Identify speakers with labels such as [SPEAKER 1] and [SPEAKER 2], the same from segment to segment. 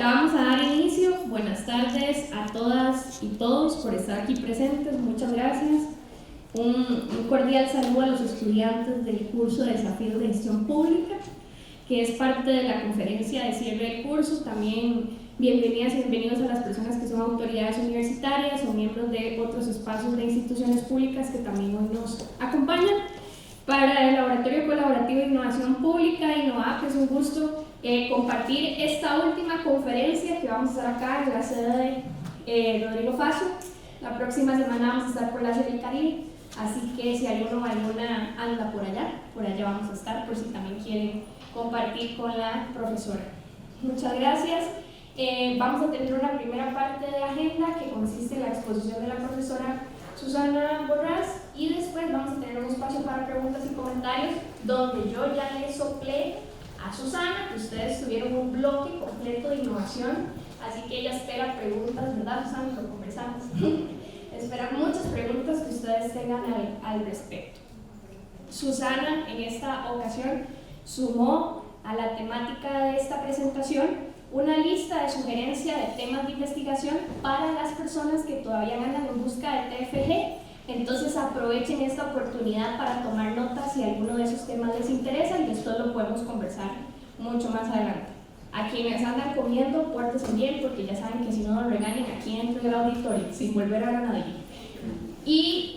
[SPEAKER 1] vamos a dar inicio. Buenas tardes a todas y todos por estar aquí presentes. Muchas gracias. Un cordial saludo a los estudiantes del curso de Desafíos de Gestión Pública, que es parte de la conferencia de cierre del curso. También bienvenidas y bienvenidos a las personas que son autoridades universitarias o miembros de otros espacios de instituciones públicas que también hoy nos acompañan. Para el Laboratorio Colaborativo de Innovación Pública, INNOVAP, es un gusto compartir esta última conferencia que vamos a estar acá en la sede de Rodrigo Facio. La próxima semana vamos a estar por la sede del Caribe, así que si alguno o alguna anda por allá vamos a estar por si también quieren compartir con la profesora. Muchas gracias. Vamos a tener una primera parte de agenda que consiste en la exposición de la profesora Susana Borrás, y después vamos a tener un espacio para preguntas y comentarios donde yo ya le soplé a Susana que ustedes tuvieron un bloque completo de innovación, así que ella espera preguntas, ¿verdad, Susana? Lo conversamos. Espera muchas preguntas que ustedes tengan al respecto. Susana en esta ocasión sumó a la temática de esta presentación una lista de sugerencia de temas de investigación para las personas que todavía andan en busca de TFG. Entonces aprovechen esta oportunidad para tomar notas si alguno de esos temas les interesa, y después lo podemos conversar mucho más adelante. A quienes andan comiendo, pórtense bien, porque ya saben que si no nos regañan aquí dentro del auditorio, sin volver a nadie. Y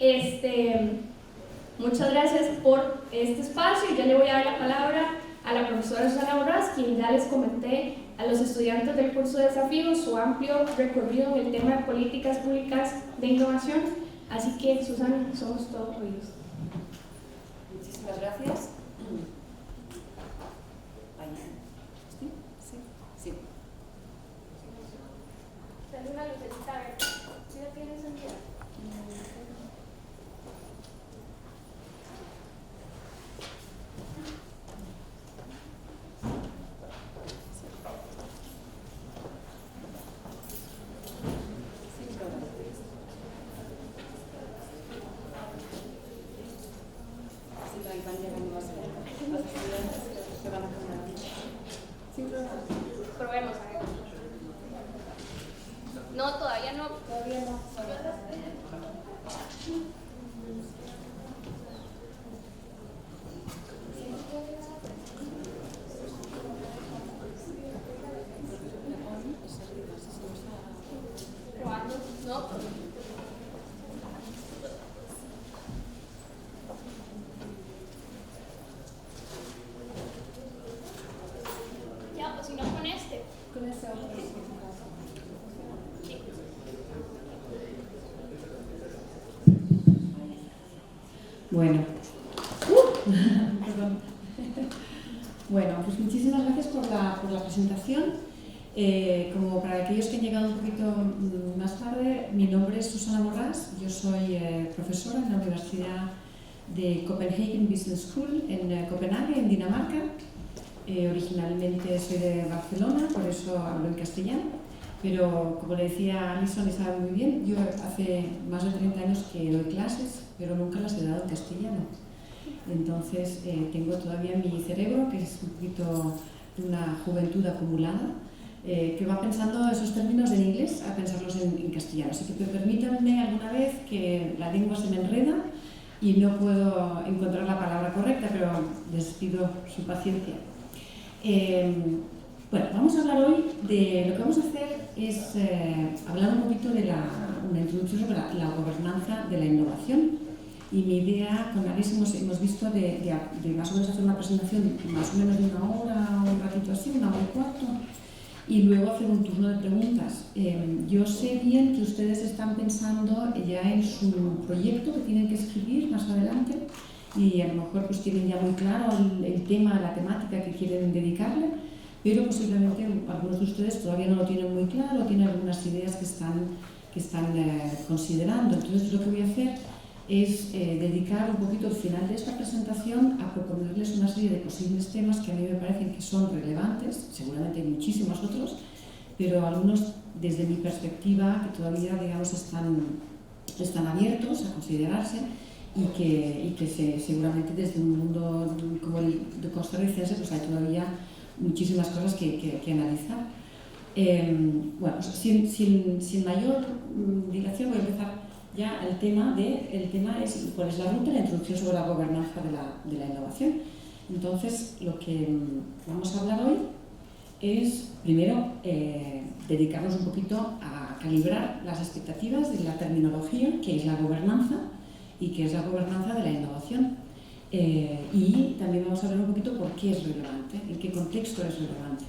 [SPEAKER 1] muchas gracias por este espacio. Ya le voy a dar la palabra a la profesora Susana Borrás, quien ya les comenté a los estudiantes del curso de Desafíos su amplio recorrido en el tema de políticas públicas de innovación. Así que, Susana, somos todos oídos.
[SPEAKER 2] Muchísimas gracias. Sí.
[SPEAKER 1] Dale una lucecita verde. ¿Sí la tienes encendida? Probemos, a ver. No, todavía no. Todavía no. ¿Probando? No. Ya, pues si no con este.
[SPEAKER 2] Con ese otro. Bueno. Perdón. Bueno, pues muchísimas gracias por la presentación. Como para aquellos que han llegado un poquito más tarde, mi nombre es Susana Borrás, yo soy profesora en la Universidad de Copenhagen Business School en Copenhague, en Dinamarca. Originalmente soy de Barcelona, por eso hablo en castellano, pero como le decía Alison y sabe muy bien, yo hace más de 30 años que doy clases, pero nunca las he dado en castellano. Entonces tengo todavía en mi cerebro, que es un poquito de una juventud acumulada, que va pensando esos términos en inglés a pensarlos en castellano. Así que permítanme alguna vez que la lengua se me enreda y no puedo encontrar la palabra correcta, pero les pido su paciencia. Bueno, vamos a hablar hoy de lo que vamos a hacer es hablar un poquito de una introducción sobre la gobernanza de la innovación, y mi idea con Alice hemos visto de más o menos hacer una presentación más o menos de una hora o un ratito así, una hora y cuarto, y luego hacer un turno de preguntas. Yo sé bien que ustedes están pensando ya en su proyecto que tienen que escribir más adelante, y a lo mejor pues tienen ya muy claro el tema, la temática que quieren dedicarle, pero posiblemente algunos de ustedes todavía no lo tienen muy claro, tienen algunas ideas que están considerando. Entonces lo que voy a hacer es dedicar un poquito al final de esta presentación a proponerles una serie de posibles temas que a mí me parecen que son relevantes. Seguramente hay muchísimos otros, pero algunos desde mi perspectiva que todavía, digamos, están abiertos a considerarse, y que seguramente desde un mundo como el de costarricense pues hay todavía muchísimas cosas que analizar. Bueno, sin mayor dilación voy a empezar ya el tema es cuál es la ruta y la introducción sobre la gobernanza de la innovación. Entonces, lo que vamos a hablar hoy es, primero, dedicarnos un poquito a calibrar las expectativas de la terminología, que es la gobernanza y que es la gobernanza de la innovación. Y también vamos a hablar un poquito por qué es relevante, en qué contexto es relevante.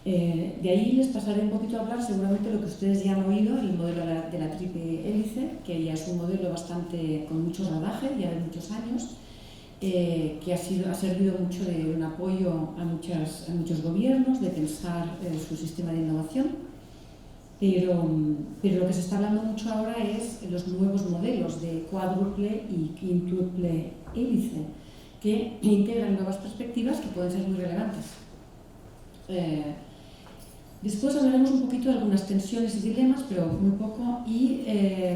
[SPEAKER 2] De ahí les pasaré un poquito a hablar seguramente lo que ustedes ya han oído, el modelo de la triple hélice, que ya es un modelo bastante con mucho rodaje, ya de muchos años, que ha servido mucho de un apoyo a muchos gobiernos, de pensar su sistema de innovación, pero lo que se está hablando mucho ahora es los nuevos modelos de cuádruple y quíntuple hélice, que integran nuevas perspectivas que pueden ser muy relevantes. Después hablaremos un poquito de algunas tensiones y dilemas, pero muy poco, y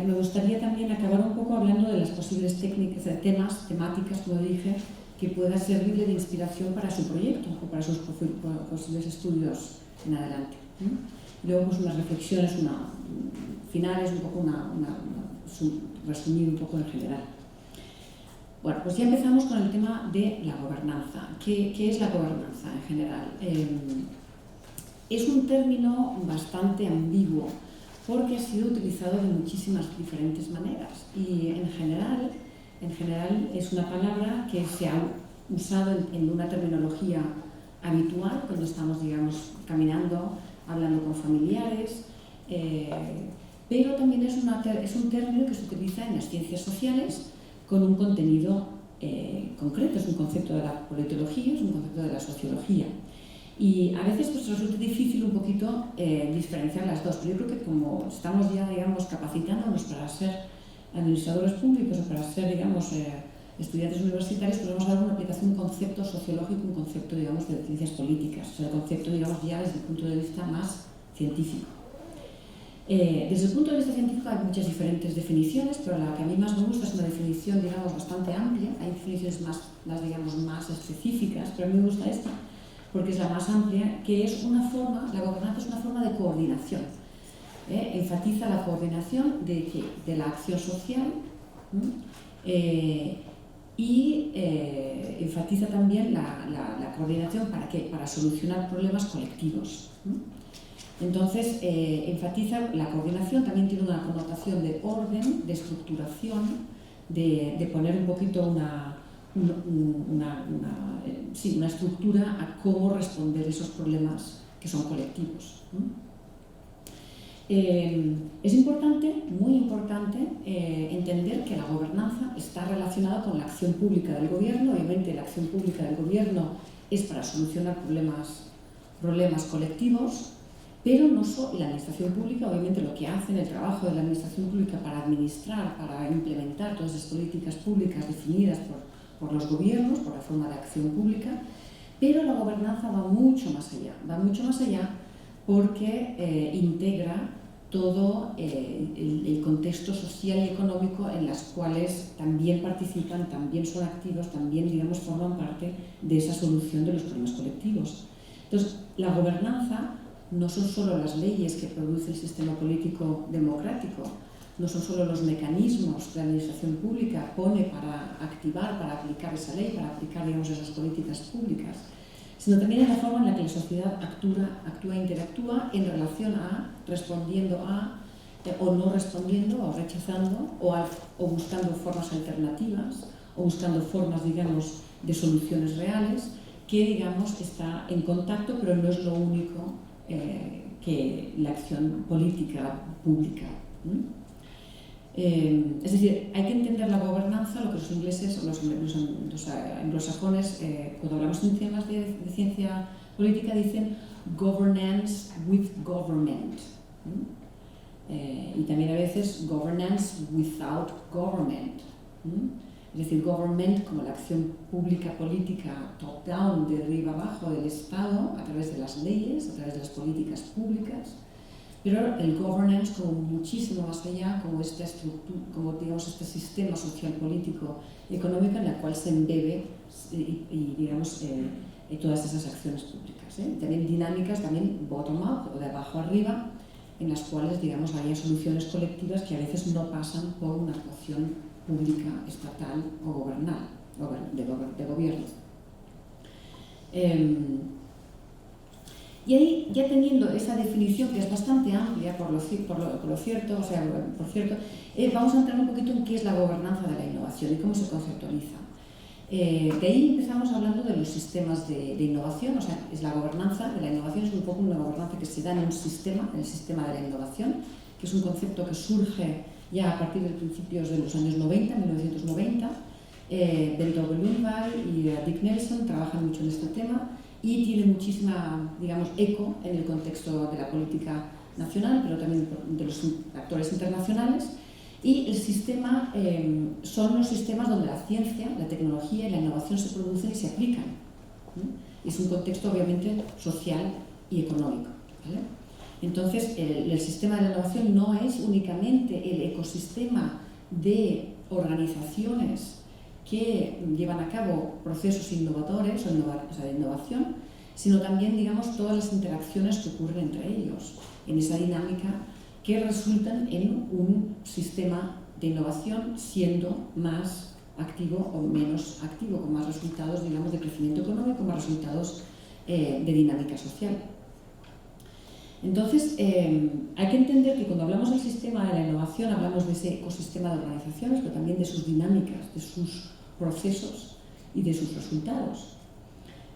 [SPEAKER 2] me gustaría también acabar un poco hablando de las posibles temáticas, como dije, que pueda servirle de inspiración para su proyecto o para sus posibles estudios en adelante. Luego pues unas reflexiones finales, un poco resumir un poco en general. Bueno, pues ya empezamos con el tema de la gobernanza. ¿Qué es la gobernanza en general? Es un término bastante ambiguo porque ha sido utilizado de muchísimas diferentes maneras y en general es una palabra que se ha usado en una terminología habitual cuando estamos, digamos, caminando, hablando con familiares, pero también es un término que se utiliza en las ciencias sociales con un contenido concreto, es un concepto de la politología, es un concepto de la sociología. Y a veces pues, resulta difícil un poquito diferenciar las dos, pero yo creo que como estamos ya, digamos, capacitándonos para ser administradores públicos o para ser, digamos, estudiantes universitarios, pues vamos a dar una aplicación, un concepto sociológico, un concepto, digamos, de ciencias políticas, o sea, el concepto, digamos, ya desde el punto de vista más científico. Desde el punto de vista científico hay muchas diferentes definiciones, pero la que a mí más me gusta es una definición, digamos, bastante amplia. Hay definiciones digamos, más específicas, pero a mí me gusta esta, porque es la más amplia, que es la gobernanza es una forma de coordinación. Enfatiza la coordinación de la acción social y enfatiza también la coordinación ¿para qué? Para solucionar problemas colectivos. Entonces, enfatiza la coordinación, también tiene una connotación de orden, de estructuración, de poner un poquito una estructura a cómo responder esos problemas que son colectivos. Es importante, muy importante, entender que la gobernanza está relacionada con la acción pública del gobierno. Obviamente la acción pública del gobierno es para solucionar problemas colectivos, pero no solo la administración pública, obviamente lo que hace en el trabajo de la administración pública para administrar, para implementar todas esas políticas públicas definidas por los gobiernos, por la forma de acción pública, pero la gobernanza va mucho más allá porque integra todo el contexto social y económico en las cuales también participan, también son activos, también, digamos, forman parte de esa solución de los problemas colectivos. Entonces, la gobernanza no son solo las leyes que produce el sistema político democrático, no son solo los mecanismos que la administración pública pone para activar, para aplicar esa ley, para aplicar, digamos, esas políticas públicas, sino también en la forma en la que la sociedad actúa e interactúa en relación a respondiendo a, o no respondiendo, o rechazando, o buscando formas alternativas, o buscando formas, digamos, de soluciones reales, que, digamos, está en contacto, pero no es lo único que la acción política pública. Es decir, hay que entender la gobernanza, lo que los ingleses o los anglosajones, cuando hablamos en temas de ciencia política, dicen governance with government. Y también a veces governance without government. Es decir, government como la acción pública política top-down, de arriba abajo del Estado, a través de las leyes, a través de las políticas públicas, pero el governance como muchísimo más allá, como esta estructura, como digamos este sistema social, político y económico en el cual se embebe y digamos todas esas acciones públicas. También dinámicas, también bottom-up o de abajo arriba, en las cuales, digamos, haya soluciones colectivas que a veces no pasan por una actuación pública, estatal o gobernal, de gobierno. Y ahí, ya teniendo esa definición, que es bastante amplia, por cierto, vamos a entrar un poquito en qué es la gobernanza de la innovación y cómo se conceptualiza. De ahí empezamos hablando de los sistemas de innovación, o sea, es la gobernanza de la innovación, es un poco una gobernanza que se da en un sistema, en el sistema de la innovación, que es un concepto que surge ya a partir de principios de los años 90, 1990. Bento Gelungbay y Dick Nelson trabajan mucho en este tema y tiene muchísima, digamos, eco en el contexto de la política nacional, pero también de los actores internacionales. Y el sistema son los sistemas donde la ciencia, la tecnología y la innovación se producen y se aplican. Es un contexto obviamente social y económico, ¿vale? Entonces, el sistema de la innovación no es únicamente el ecosistema de organizaciones que llevan a cabo procesos innovadores o de innovación, sino también, digamos, todas las interacciones que ocurren entre ellos en esa dinámica que resultan en un sistema de innovación siendo más activo o menos activo, con más resultados, digamos, de crecimiento económico, más resultados de dinámica social. Entonces, hay que entender que cuando hablamos del sistema de la innovación hablamos de ese ecosistema de organizaciones, pero también de sus dinámicas, de sus procesos y de sus resultados.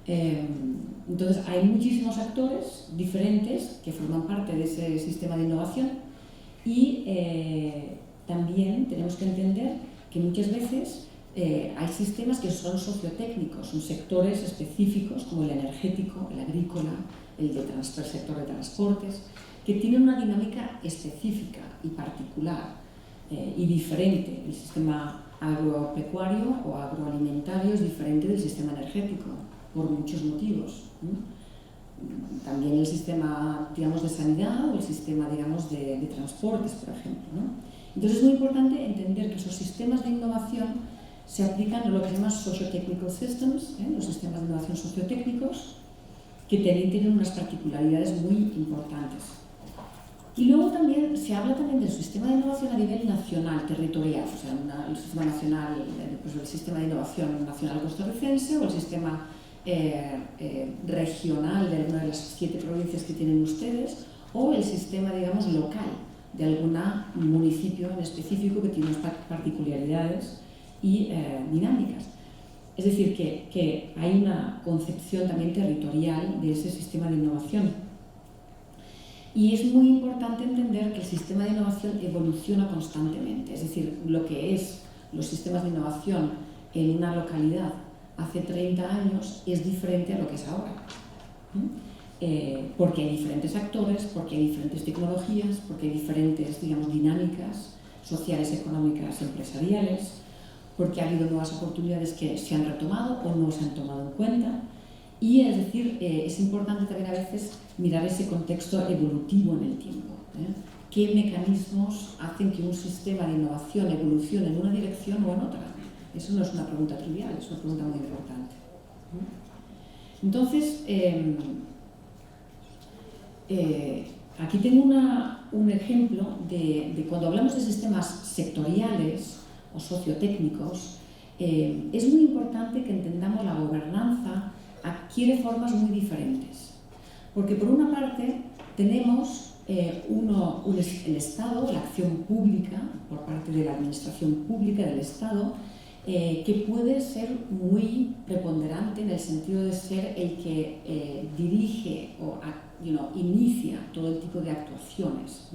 [SPEAKER 2] Entonces, hay muchísimos actores diferentes que forman parte de ese sistema de innovación y también tenemos que entender que muchas veces hay sistemas que son sociotécnicos, son sectores específicos como el energético, el agrícola, el sector de transportes, que tienen una dinámica específica y particular y diferente. El sistema agropecuario o agroalimentario es diferente del sistema energético por muchos motivos. También el sistema, digamos, de sanidad o el sistema, digamos, de transportes, por ejemplo, ¿no? Entonces es muy importante entender que esos sistemas de innovación se aplican a lo que se llama socio-technical systems, los sistemas de innovación sociotécnicos, que tienen unas particularidades muy importantes. Y luego también se habla también del sistema de innovación a nivel nacional, territorial, o sea, el sistema nacional, pues el sistema de innovación nacional costarricense o el sistema regional de alguna de las 7 provincias que tienen ustedes, o el sistema, digamos, local de algún municipio en específico que tiene unas particularidades y dinámicas. Es decir, que hay una concepción también territorial de ese sistema de innovación. Y es muy importante entender que el sistema de innovación evoluciona constantemente. Es decir, lo que es los sistemas de innovación en una localidad hace 30 años es diferente a lo que es ahora. Porque hay diferentes actores, porque hay diferentes tecnologías, porque hay diferentes, digamos, dinámicas sociales, económicas, empresariales, porque ha habido nuevas oportunidades que se han retomado o no se han tomado en cuenta. Y es decir, es importante también a veces mirar ese contexto evolutivo en el tiempo. ¿Qué mecanismos hacen que un sistema de innovación evolucione en una dirección o en otra? Eso no es una pregunta trivial, es una pregunta muy importante. Entonces, aquí tengo un ejemplo de cuando hablamos de sistemas sectoriales o sociotécnicos, es muy importante que entendamos la gobernanza adquiere formas muy diferentes. Porque por una parte tenemos el Estado, la acción pública por parte de la administración pública del Estado, que puede ser muy preponderante en el sentido de ser el que dirige o inicia todo el tipo de actuaciones.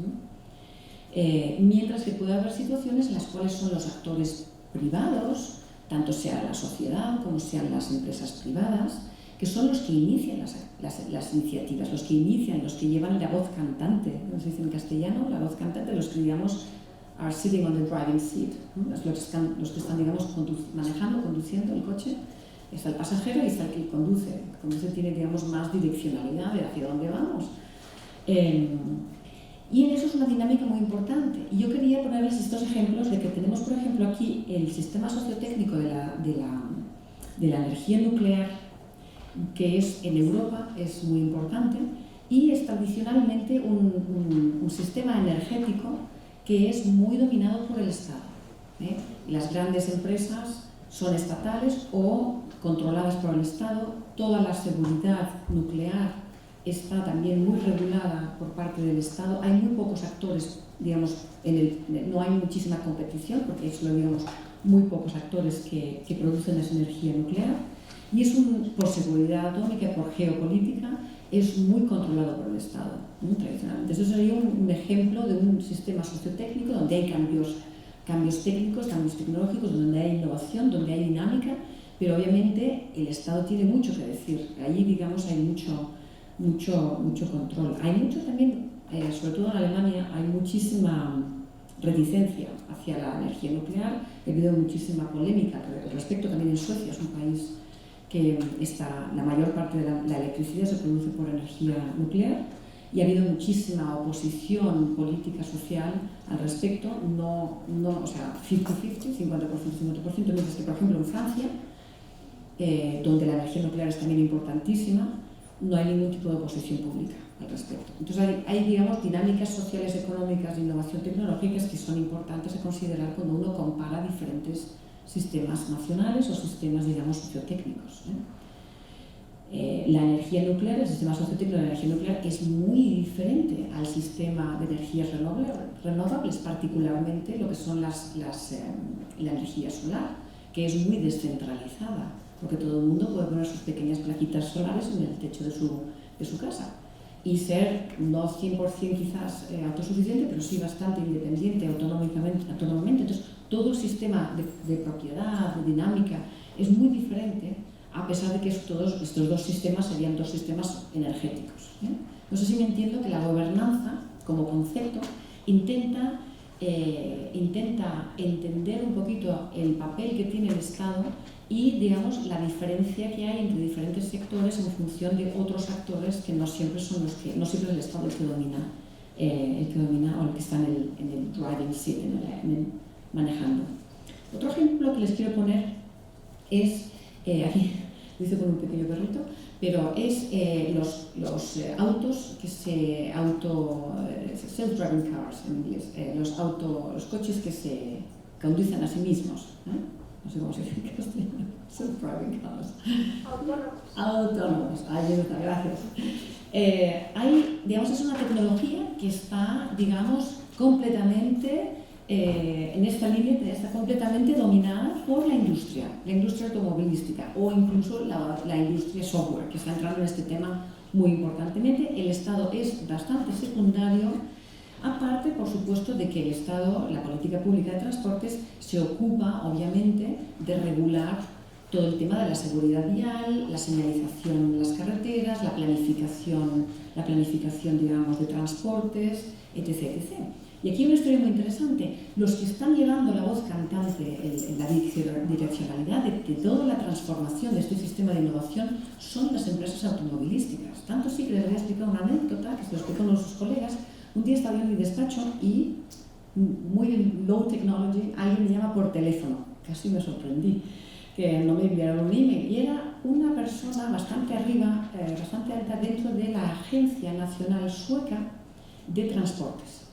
[SPEAKER 2] Mientras que puede haber situaciones en las cuales son los actores privados, tanto sea la sociedad como sean las empresas privadas, que son los que inician las iniciativas, los que inician, los que llevan la voz cantante, como se dice en castellano, la voz cantante, los que, digamos, are sitting on the driving seat, los que están, digamos, manejando, conduciendo el coche. Está el pasajero y está el que conduce. El que conduce tiene, digamos, más direccionalidad de hacia dónde vamos. Y en eso es una dinámica muy importante. Y yo quería ponerles estos ejemplos de que tenemos, por ejemplo, aquí el sistema sociotécnico de la energía nuclear, que es en Europa, es muy importante, y es tradicionalmente un sistema energético que es muy dominado por el Estado. Las grandes empresas son estatales o controladas por el Estado. Toda la seguridad nuclear está también muy regulada por parte del Estado. Hay muy pocos actores, digamos, no hay muchísima competición, porque hay solo, digamos, muy pocos actores que producen esa energía nuclear. Y es por seguridad atómica, por geopolítica, es muy controlado por el Estado, tradicionalmente. Eso sería un ejemplo de un sistema sociotécnico donde hay cambios técnicos, cambios tecnológicos, donde hay innovación, donde hay dinámica, pero obviamente el Estado tiene mucho que decir. Allí, digamos, hay mucho control. Hay mucho también, sobre todo en Alemania, hay muchísima reticencia hacia la energía nuclear. Ha habido muchísima polémica al respecto. También en Suecia, es un país que la mayor parte de la electricidad se produce por energía nuclear, y ha habido muchísima oposición política, social al respecto, o sea, 50-50, 50%, 50%, mientras que, por ejemplo, en Francia, donde la energía nuclear es también importantísima, no hay ningún tipo de oposición pública al respecto. Entonces hay, digamos, dinámicas sociales, económicas de innovación tecnológicas que son importantes a considerar cuando uno compara diferentes sistemas nacionales o sistemas, digamos, sociotécnicos. La energía nuclear, el sistema sociotécnico de la energía nuclear es muy diferente al sistema de energías renovables, particularmente lo que son la energía solar, que es muy descentralizada, porque todo el mundo puede poner sus pequeñas plaquitas solares en el techo de su casa y ser no 100% quizás autosuficiente, pero sí bastante independiente autónomamente. Entonces, todo el sistema de propiedad, de dinámica, es muy diferente, a pesar de que estos dos sistemas serían dos sistemas energéticos. No sé si me entiendo que la gobernanza, como concepto, intenta entender un poquito el papel que tiene el Estado y, digamos, la diferencia que hay entre diferentes sectores en función de otros actores que no siempre son no siempre es el Estado el que domina o el que está en el driving seat, en el manejando. Otro ejemplo que les quiero poner es, aquí lo hice con un pequeño perrito, pero es los autos que self-driving cars en inglés, los coches que se conducen a sí mismos, no sé cómo se dice en castellano, self-driving cars. Autónomos, ahí está, gracias. Digamos, es una tecnología que está, digamos, completamente en esta línea, está completamente dominada por la industria automovilística o incluso la industria software, que está entrando en este tema muy importantemente. El Estado es bastante secundario, aparte, por supuesto, de que el Estado, la política pública de transportes, se ocupa, obviamente, de regular todo el tema de la seguridad vial, la señalización de las carreteras, la planificación, digamos, de transportes, etc., etc. Y aquí hay una historia muy interesante. Los que están llevando la voz cantante en la direccionalidad de toda la transformación de este sistema de innovación son las empresas automovilísticas. Tanto sí que les voy a explicar una anécdota que se lo explico a uno de sus colegas. Un día estaba yo en mi despacho y, muy low technology, alguien me llama por teléfono. Casi me sorprendí que no me enviaron un email. Y era una persona bastante arriba, bastante alta dentro de la Agencia Nacional Sueca de Transportes.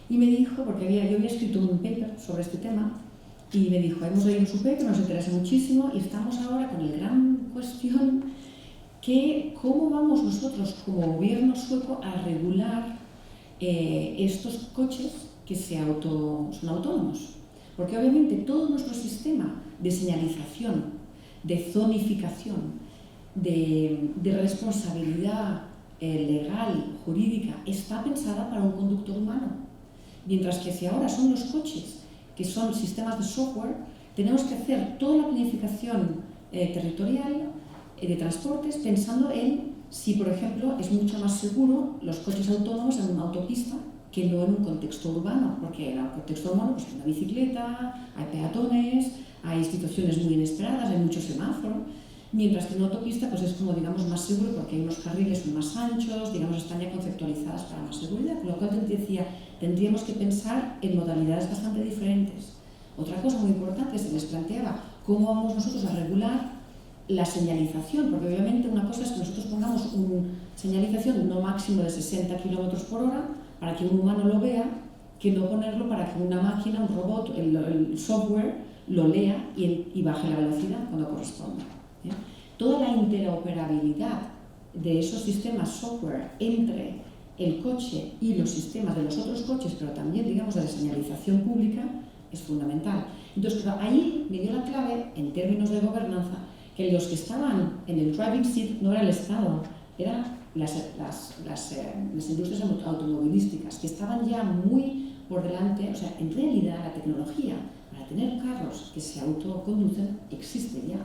[SPEAKER 2] Y me dijo, porque yo había escrito un paper sobre este tema, y me dijo, hemos leído su paper, nos interesa muchísimo y estamos ahora con la gran cuestión que cómo vamos nosotros como gobierno sueco a regular estos coches que son autónomos. Porque obviamente todo nuestro sistema de señalización, de zonificación, de responsabilidad legal, jurídica, está pensada para un conductor humano. Mientras que si ahora son los coches, que son sistemas de software, tenemos que hacer toda la planificación territorial de transportes pensando en si, por ejemplo, es mucho más seguro los coches autónomos en una autopista que no en un contexto urbano, porque en el contexto urbano pues, hay una bicicleta, hay peatones, hay situaciones muy inesperadas, hay mucho semáforo, mientras que en una autopista pues, es como, digamos, más seguro porque hay unos carriles más anchos, digamos, están ya conceptualizadas para más seguridad, con lo cual te decía, tendríamos que pensar en modalidades bastante diferentes. Otra cosa muy importante se les planteaba cómo vamos nosotros a regular la señalización, porque obviamente una cosa es que nosotros pongamos una señalización no máximo de 60 km/h para que un humano lo vea, que no ponerlo para que una máquina, un robot, el software lo lea y baje la velocidad cuando corresponda. Toda la interoperabilidad de esos sistemas software entre el coche y los sistemas de los otros coches, pero también, digamos, de la señalización pública, es fundamental. Entonces, claro, ahí me dio la clave, en términos de gobernanza, que los que estaban en el driving seat no era el Estado, eran las industrias automovilísticas, que estaban ya muy por delante. O sea, en realidad la tecnología para tener carros que se autoconducen existe ya.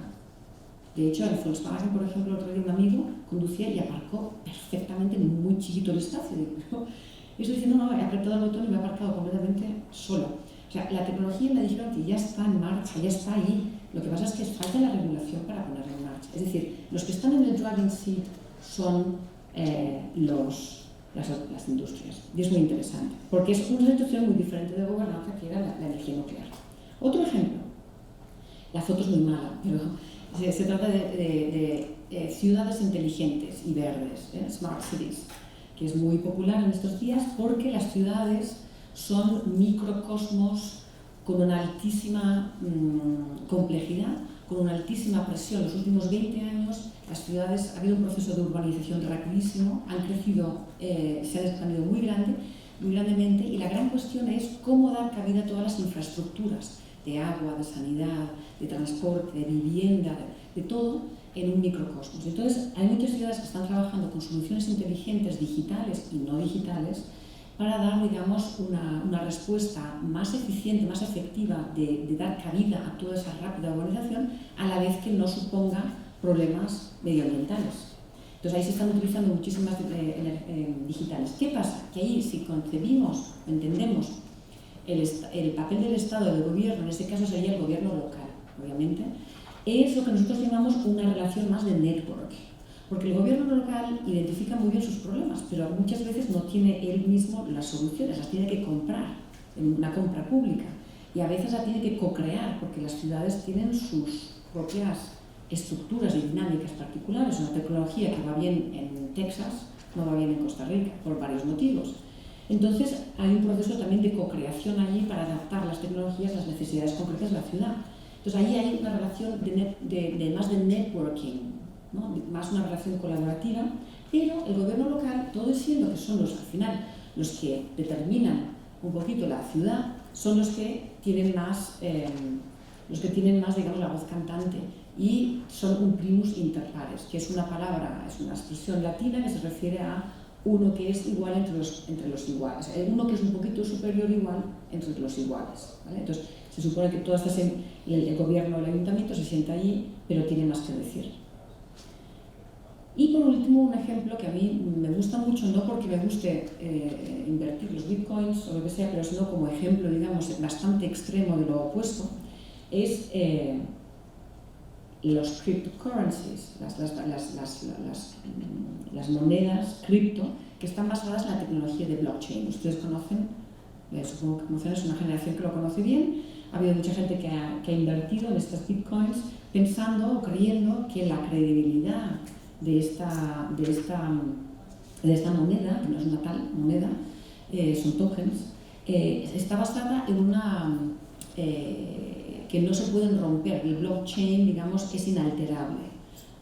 [SPEAKER 2] De hecho, en Volkswagen, por ejemplo, el otro día un amigo conducía y aparcó perfectamente muy chiquito el espacio. Yo estoy diciendo, no, he apretado el botón y me he aparcado completamente solo. O sea, la tecnología me dijeron que ya está en marcha, ya está ahí. Lo que pasa es que falta la regulación para ponerla en marcha. Es decir, los que están en el driving seat son las industrias. Y es muy interesante, porque es una situación muy diferente de gobernanza que era la energía nuclear. Otro ejemplo, la foto es muy mala, pero se trata de ciudades inteligentes y verdes, smart cities, que es muy popular en estos días porque las ciudades son microcosmos con una altísima complejidad, con una altísima presión. Los últimos 20 años las ciudades, ha habido un proceso de urbanización rapidísimo, han crecido, se han expandido muy grandemente, y la gran cuestión es cómo dar cabida a todas las infraestructuras de agua, de sanidad, de transporte, de vivienda, de todo en un microcosmos. Entonces, hay muchas ciudades que están trabajando con soluciones inteligentes, digitales y no digitales, para dar, digamos, una respuesta más eficiente, más efectiva de dar cabida a toda esa rápida urbanización, a la vez que no suponga problemas medioambientales. Entonces ahí se están utilizando muchísimas digitales. ¿Qué pasa? Que ahí, si concebimos, entendemos el papel del Estado, del gobierno, en este caso sería el gobierno local, obviamente, es lo que nosotros llamamos una relación más de network. Porque el gobierno local identifica muy bien sus problemas, pero muchas veces no tiene él mismo las soluciones, las tiene que comprar en una compra pública, y a veces las tiene que co-crear, porque las ciudades tienen sus propias estructuras y dinámicas particulares. Una tecnología que va bien en Texas no va bien en Costa Rica, por varios motivos. Entonces hay un proceso también de co-creación allí para adaptar las tecnologías a las necesidades concretas de la ciudad. Entonces ahí hay una relación más de networking, ¿no? Más una relación colaborativa, pero el gobierno local, todo siendo que son al final los que determinan un poquito la ciudad, son los que tienen más, digamos, la voz cantante, y son un primus inter pares, que es una palabra, es una expresión latina que se refiere a uno que es igual entre los iguales, uno que es un poquito superior igual entre los iguales, ¿vale? Entonces se supone que el gobierno, el ayuntamiento se sienta allí, pero tiene más que decir. Y por último, un ejemplo que a mí me gusta mucho, no porque me guste invertir los bitcoins o lo que sea, pero sino como ejemplo, digamos, bastante extremo de lo opuesto, es los cryptocurrencies, las monedas cripto, que están basadas en la tecnología de blockchain. Ustedes conocen, supongo que conocen, es una generación que lo conoce bien. Ha habido mucha gente que ha invertido en estas bitcoins pensando o creyendo que la credibilidad de esta moneda, que no es una tal moneda, son tokens, está basada en una que no se pueden romper. El blockchain, digamos, es inalterable.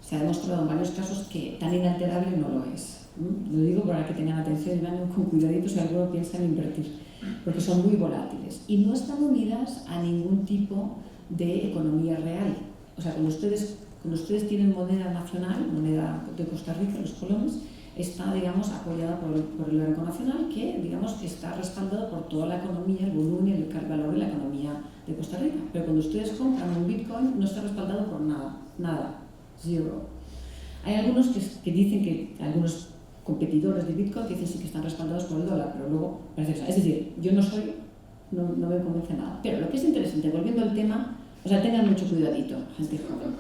[SPEAKER 2] Se ha demostrado en varios casos que tan inalterable no lo es. Lo digo para que tengan atención y vean con cuidadito si alguno piensa en invertir, porque son muy volátiles y no están unidas a ningún tipo de economía real. O sea, cuando ustedes tienen moneda nacional, moneda de Costa Rica, los colones, está, digamos, apoyada por el Banco Nacional, que, digamos, que está respaldado por toda la economía, el volumen y el valor de la economía de Costa Rica. Pero cuando ustedes compran un Bitcoin, no está respaldado por nada, zero. Hay algunos que dicen que, algunos competidores de Bitcoin, que dicen sí que están respaldados por el dólar, pero luego parece que, es decir, yo no me convence nada. Pero lo que es interesante, volviendo al tema, o sea, tengan mucho cuidadito, gente joven.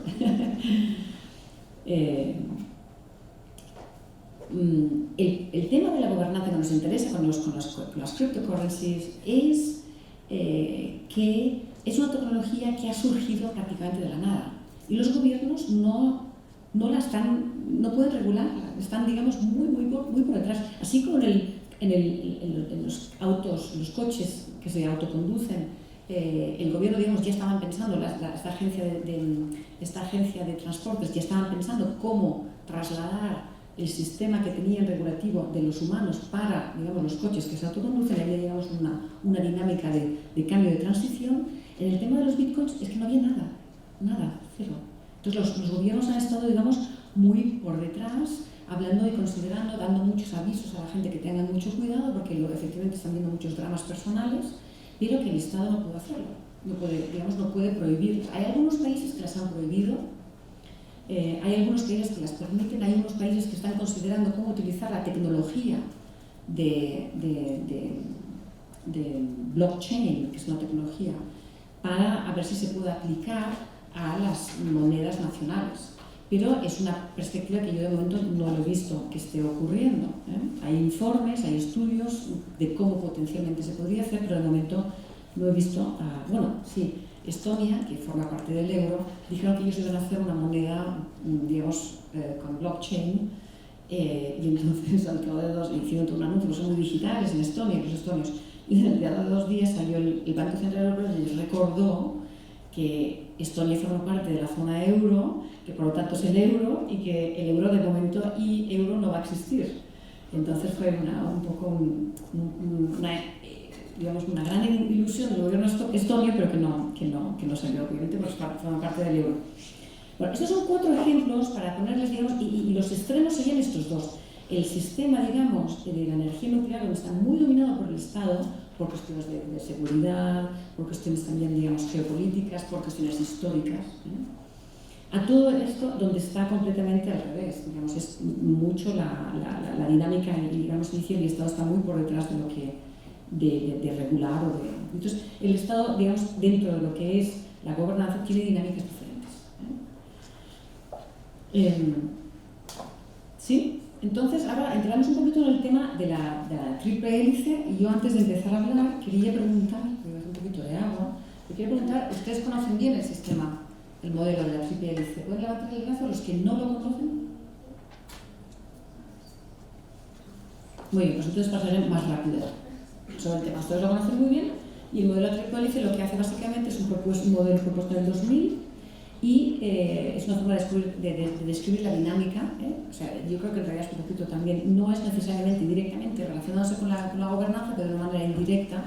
[SPEAKER 2] El tema de la gobernanza que nos interesa con las cryptocurrencies es que es una tecnología que ha surgido prácticamente de la nada. Y los gobiernos no pueden regularla, están, digamos, muy por detrás. Así como en los autos, los coches que se autoconducen, el gobierno, digamos, ya estaban pensando, esta agencia de transportes ya estaban pensando cómo trasladar el sistema que tenía el regulativo de los humanos para, digamos, los coches que se autoconducen. Había, digamos, una dinámica de cambio de transición. En el tema de los bitcoins es que no había nada, cero. Entonces los gobiernos han estado, digamos, muy por detrás, hablando y considerando, dando muchos avisos a la gente que tengan mucho cuidado, porque efectivamente están viendo muchos dramas personales, pero que el Estado no puede hacerlo, no puede prohibir. Hay algunos países que las han prohibido, hay algunos países que las permiten, hay unos países que están considerando cómo utilizar la tecnología de blockchain, que es una tecnología, para ver si se puede aplicar a las monedas nacionales. Pero es una perspectiva que yo de momento no lo he visto que esté ocurriendo. Hay informes, hay estudios de cómo potencialmente se podría hacer, pero de momento no he visto. Estonia, que forma parte del euro, dijeron que ellos iban a hacer una moneda, digamos, con blockchain, y entonces al cabo de hicieron todo un anuncio, pues son muy digitales en Estonia, los estonios, y al cabo de 2 días salió el Banco Central Europeo y les recordó que Estonia forma parte de la zona euro, que por lo tanto es el euro, y que el euro de momento no va a existir. Entonces fue una gran ilusión del gobierno estonio, pero que no salió, obviamente, porque forma parte del euro. Bueno, estos son 4 ejemplos para ponerles, digamos, y los extremos serían estos 2. El sistema, digamos, de la energía nuclear, donde está muy dominado por el Estado, por cuestiones de seguridad, por cuestiones también, digamos, geopolíticas, por cuestiones históricas. A todo esto donde está completamente al revés, digamos, es mucho la dinámica, digamos, inicial, y el Estado está muy por detrás de lo que de regular Entonces, el Estado, digamos, dentro de lo que es la gobernanza, tiene dinámicas diferentes. ¿Sí? Entonces, ahora entramos un poquito en el tema de la triple hélice, y yo antes de empezar a hablar quería preguntar, voy a hacer un poquito de agua, ¿ustedes conocen bien el sistema, el modelo de la triple hélice? ¿Pueden levantar el brazo los que no lo conocen? Muy bien, pues entonces pasaré más rápido sobre el tema. Ustedes lo conocen muy bien, y el modelo de la triple hélice lo que hace básicamente es un modelo propuesto en el 2000, y es una forma de describir la dinámica. O sea, yo creo que en realidad es un poquito también, no es necesariamente directamente relacionándose con la gobernanza, pero de manera indirecta.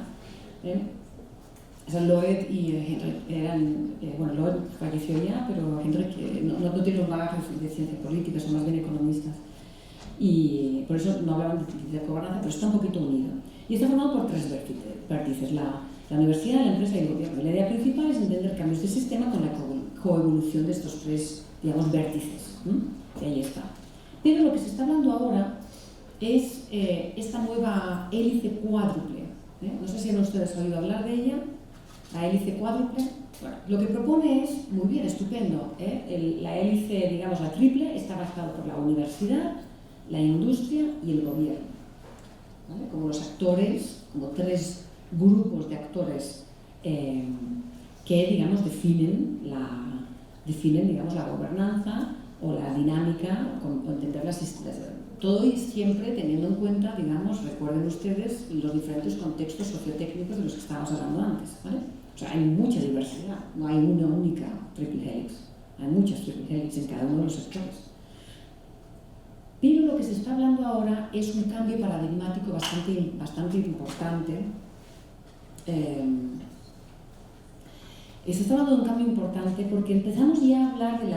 [SPEAKER 2] O sea, Lloyd y Henry eran, Lloyd falleció ya, pero Henry que no tiene un bagaje de ciencia política, son más bien economistas, y por eso no hablaban de gobernanza, pero está un poquito unido. Y está formado por 3 vértices, la universidad, la empresa y el gobierno. La idea principal es entender cambios de sistema con la coevolución de estos 3, digamos, vértices. Y ahí está. Pero lo que se está hablando ahora es esta nueva hélice cuádruple. No sé si han ustedes oído hablar de ella, la hélice cuádruple. Bueno, lo que propone es, muy bien, estupendo, la hélice, digamos, la triple, está basada por la universidad, la industria y el gobierno. ¿Vale? Como los actores, como 3 grupos de actores que, digamos, definen, digamos, la gobernanza o la dinámica, o entender todo, y siempre teniendo en cuenta, digamos, recuerden ustedes los diferentes contextos sociotécnicos de los que estábamos hablando antes, ¿vale? O sea, hay mucha diversidad, no hay una única triple helix, hay muchas triple helix en cada uno de los sectores. Pero lo que se está hablando ahora es un cambio paradigmático bastante importante. Se está hablando de un cambio importante porque empezamos ya a hablar o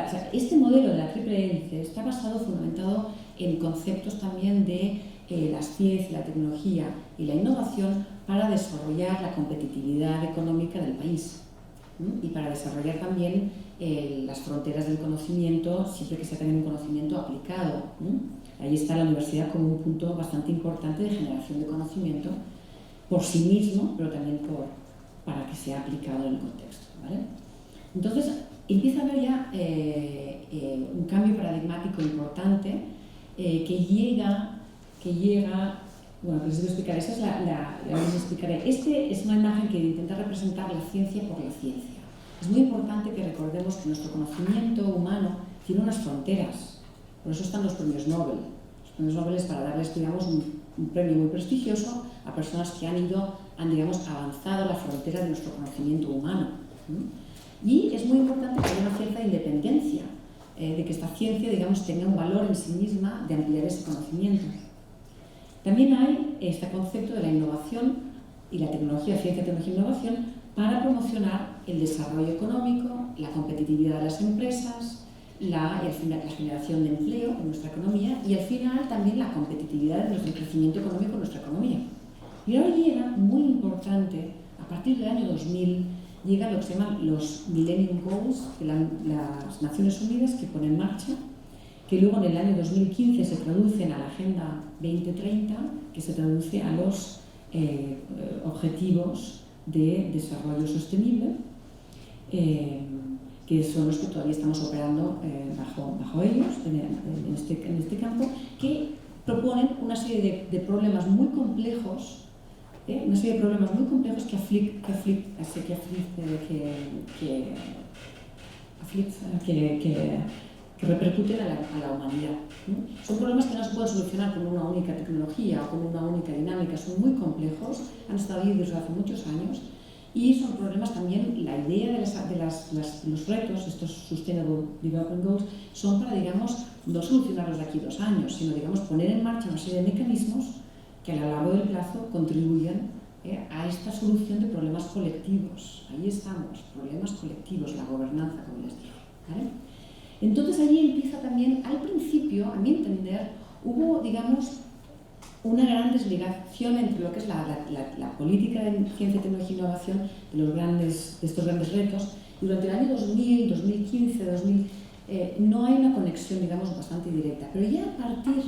[SPEAKER 2] sea, este modelo de la triple hélice está fundamentado en conceptos también de la ciencia, la tecnología y la innovación para desarrollar la competitividad económica del país, y para desarrollar también las fronteras del conocimiento, siempre que se tenga un conocimiento aplicado. Ahí está la universidad como un punto bastante importante de generación de conocimiento por sí mismo, pero también para que sea aplicado en el contexto, ¿vale? Entonces, empieza a haber ya un cambio paradigmático importante que llega, bueno, les voy a explicar, esta es les explicaré. Este es una imagen que intenta representar la ciencia por la ciencia. es muy importante que recordemos que nuestro conocimiento humano tiene unas fronteras. Por eso están los premios Nobel. Los premios Nobel es para darles, digamos, un premio muy prestigioso a personas que han digamos, avanzado la frontera de nuestro conocimiento humano. Y es muy importante que haya una cierta independencia, de que esta ciencia, digamos, tenga un valor en sí misma de ampliar ese conocimiento. También hay este concepto de la innovación y la tecnología, ciencia, tecnología e innovación, para promocionar el desarrollo económico, la competitividad de las empresas, la generación de empleo en nuestra economía y al final también la competitividad de nuestro crecimiento económico en nuestra economía. Y ahora llega, muy importante, a partir del año 2000, llega lo que se llaman los Millennium Goals de las Naciones Unidas que pone en marcha, que luego en el año 2015 se traducen a la Agenda 2030, que se traduce a los Objetivos de Desarrollo Sostenible, que son los que todavía estamos operando bajo ellos, en este campo, que proponen una serie de problemas muy complejos, que repercuten a la humanidad. Son problemas que no se pueden solucionar con una única tecnología o con una única dinámica, son muy complejos, han estado ahí desde hace muchos años y son problemas también, la idea de los retos, estos Sustainable Development Goals, son para, digamos, no solucionarlos de aquí 2 años, sino, digamos, poner en marcha una serie de mecanismos que a lo largo del plazo contribuyan a esta solución de problemas colectivos. Ahí estamos, problemas colectivos, la gobernanza, como les digo, ¿vale? Entonces allí empieza también, al principio, a mi entender, hubo, digamos, una gran desligación entre lo que es la política de ciencia, tecnología e innovación de estos grandes retos. Durante el año 2000, 2015, 2000, no hay una conexión, digamos, bastante directa. Pero ya a partir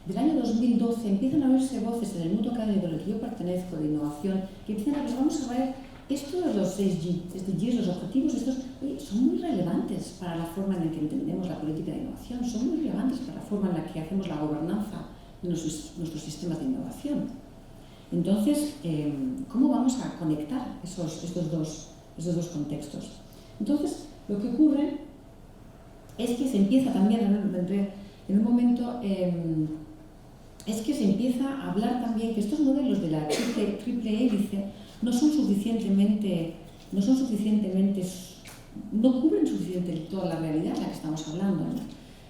[SPEAKER 2] del año 2012 empiezan a oírse voces en el mundo académico al que yo pertenezco, de innovación, que empiezan a decir, vamos a ver, esto de los 6 SDGs, los objetivos, estos son muy relevantes para la forma en la que entendemos la política de innovación, son muy relevantes para la forma en la que hacemos la gobernanza de nuestros sistemas de innovación. Entonces, ¿cómo vamos a conectar estos dos contextos? Entonces, lo que ocurre es que se empieza también, en un momento, es que se empieza a hablar también que estos modelos de la triple hélice no cubren suficientemente toda la realidad en la que estamos hablando, ¿no?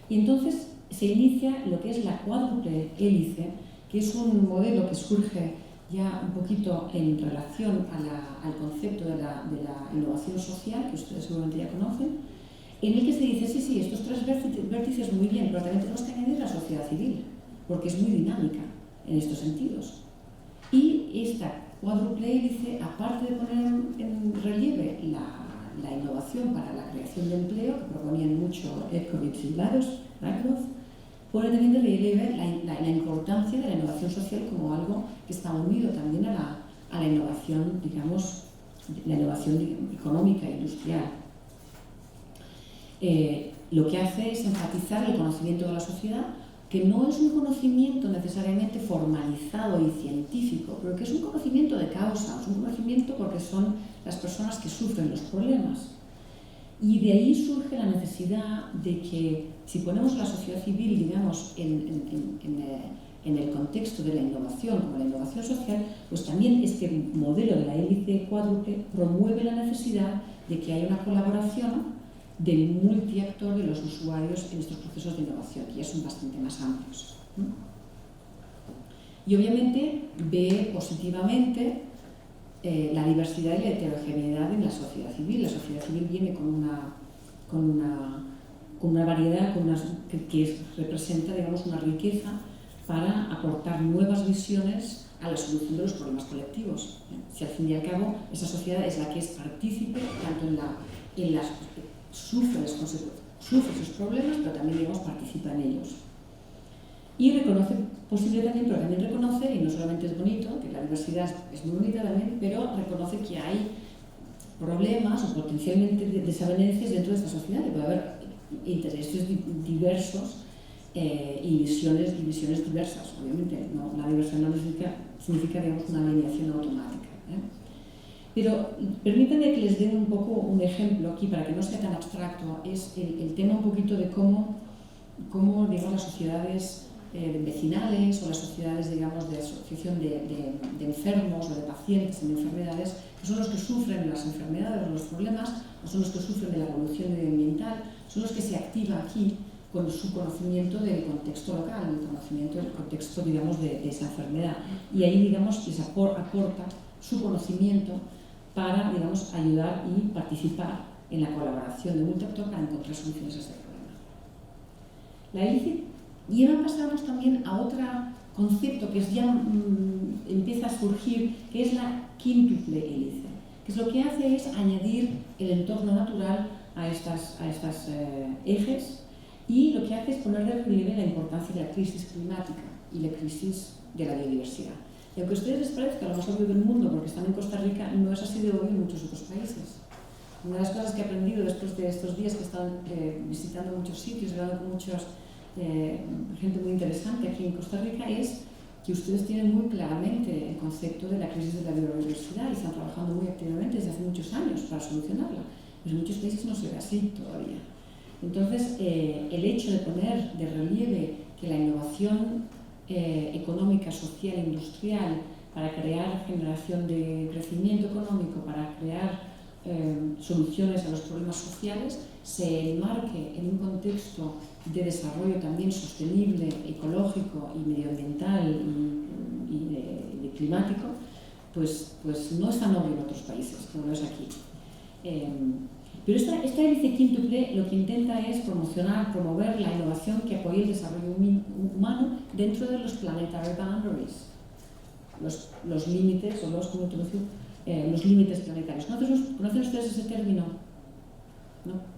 [SPEAKER 2] Y entonces se inicia lo que es la cuádruple hélice, que es un modelo que surge ya un poquito en relación al concepto de la innovación social, que ustedes seguramente ya conocen, en el que se dice, sí, estos 3 vértices muy bien, pero también tenemos que añadir la sociedad civil, porque es muy dinámica en estos sentidos. Y esta cuádruple hélice, aparte de poner en relieve la innovación para la creación de empleo, que proponían mucho Ecovitz y Lakoff, pone también de relieve la importancia de la innovación social como algo que está unido también a la innovación, digamos, la innovación económica e industrial. Lo que hace es enfatizar el conocimiento de la sociedad, que no es un conocimiento necesariamente formalizado y científico, pero que es un conocimiento de causa, es un conocimiento porque son las personas que sufren los problemas. Y de ahí surge la necesidad de que, si ponemos la sociedad civil, digamos, en el contexto de la innovación, como la innovación social, pues también este modelo de la hélice cuádruple promueve la necesidad de que haya una colaboración del multiactor de los usuarios en estos procesos de innovación, que ya son bastante más amplios. Y obviamente ve positivamente la diversidad y la heterogeneidad en la sociedad civil. La sociedad civil viene con una variedad que representa, digamos, una riqueza para aportar nuevas visiones a la solución de los problemas colectivos. Si al fin y al cabo esa sociedad es la que es partícipe tanto en las sufre sus problemas, pero también, digamos, participa en ellos. Y reconoce, posible también, pero también reconoce, y no solamente es bonito, que la diversidad es muy bonita también, pero reconoce que hay problemas o potencialmente desavenencias dentro de esta sociedad, que puede haber intereses diversos y visiones diversas. Obviamente, no, la diversidad no significa, digamos, una alineación automática. Pero permítanme que les dé un poco un ejemplo aquí para que no sea tan abstracto. Es el tema un poquito de cómo digamos, las sociedades vecinales o las sociedades, digamos, de asociación de enfermos o de pacientes en enfermedades, que son los que sufren las enfermedades o los problemas, o son los que sufren de la evolución medioambiental, son los que se activan aquí con su conocimiento del contexto local, el conocimiento del contexto, digamos, de esa enfermedad. Y ahí, digamos, les aporta su conocimiento para, digamos, ayudar y participar en la colaboración de multiactor para encontrar soluciones a este problema. La hélice. Y ahora pasamos también a otro concepto que ya empieza a surgir, que es la quíntuple hélice, que es lo que hace es añadir el entorno natural a estas ejes, y lo que hace es poner de relieve la importancia de la crisis climática y la crisis de la biodiversidad. Y aunque a ustedes les parezca lo más obvio del mundo porque están en Costa Rica, no es así de obvio en muchos otros países. Una de las cosas que he aprendido después de estos días que he estado visitando muchos sitios, hablando con gente muy interesante aquí en Costa Rica, es que ustedes tienen muy claramente el concepto de la crisis de la biodiversidad y están trabajando muy activamente desde hace muchos años para solucionarla. Pero en muchos países no se ve así todavía. Entonces, el hecho de poner de relieve que la innovación económica, social e industrial para crear generación de crecimiento económico, para crear soluciones a los problemas sociales, se enmarque en un contexto de desarrollo también sostenible, ecológico y medioambiental y de climático, pues no es tan obvio en otros países como lo es aquí. Pero esta hélice quíntuple lo que intenta es promover la innovación que apoye el desarrollo humano dentro de los planetary boundaries, los límites o los límites planetarios. ¿Conocen ustedes ese término? ¿No?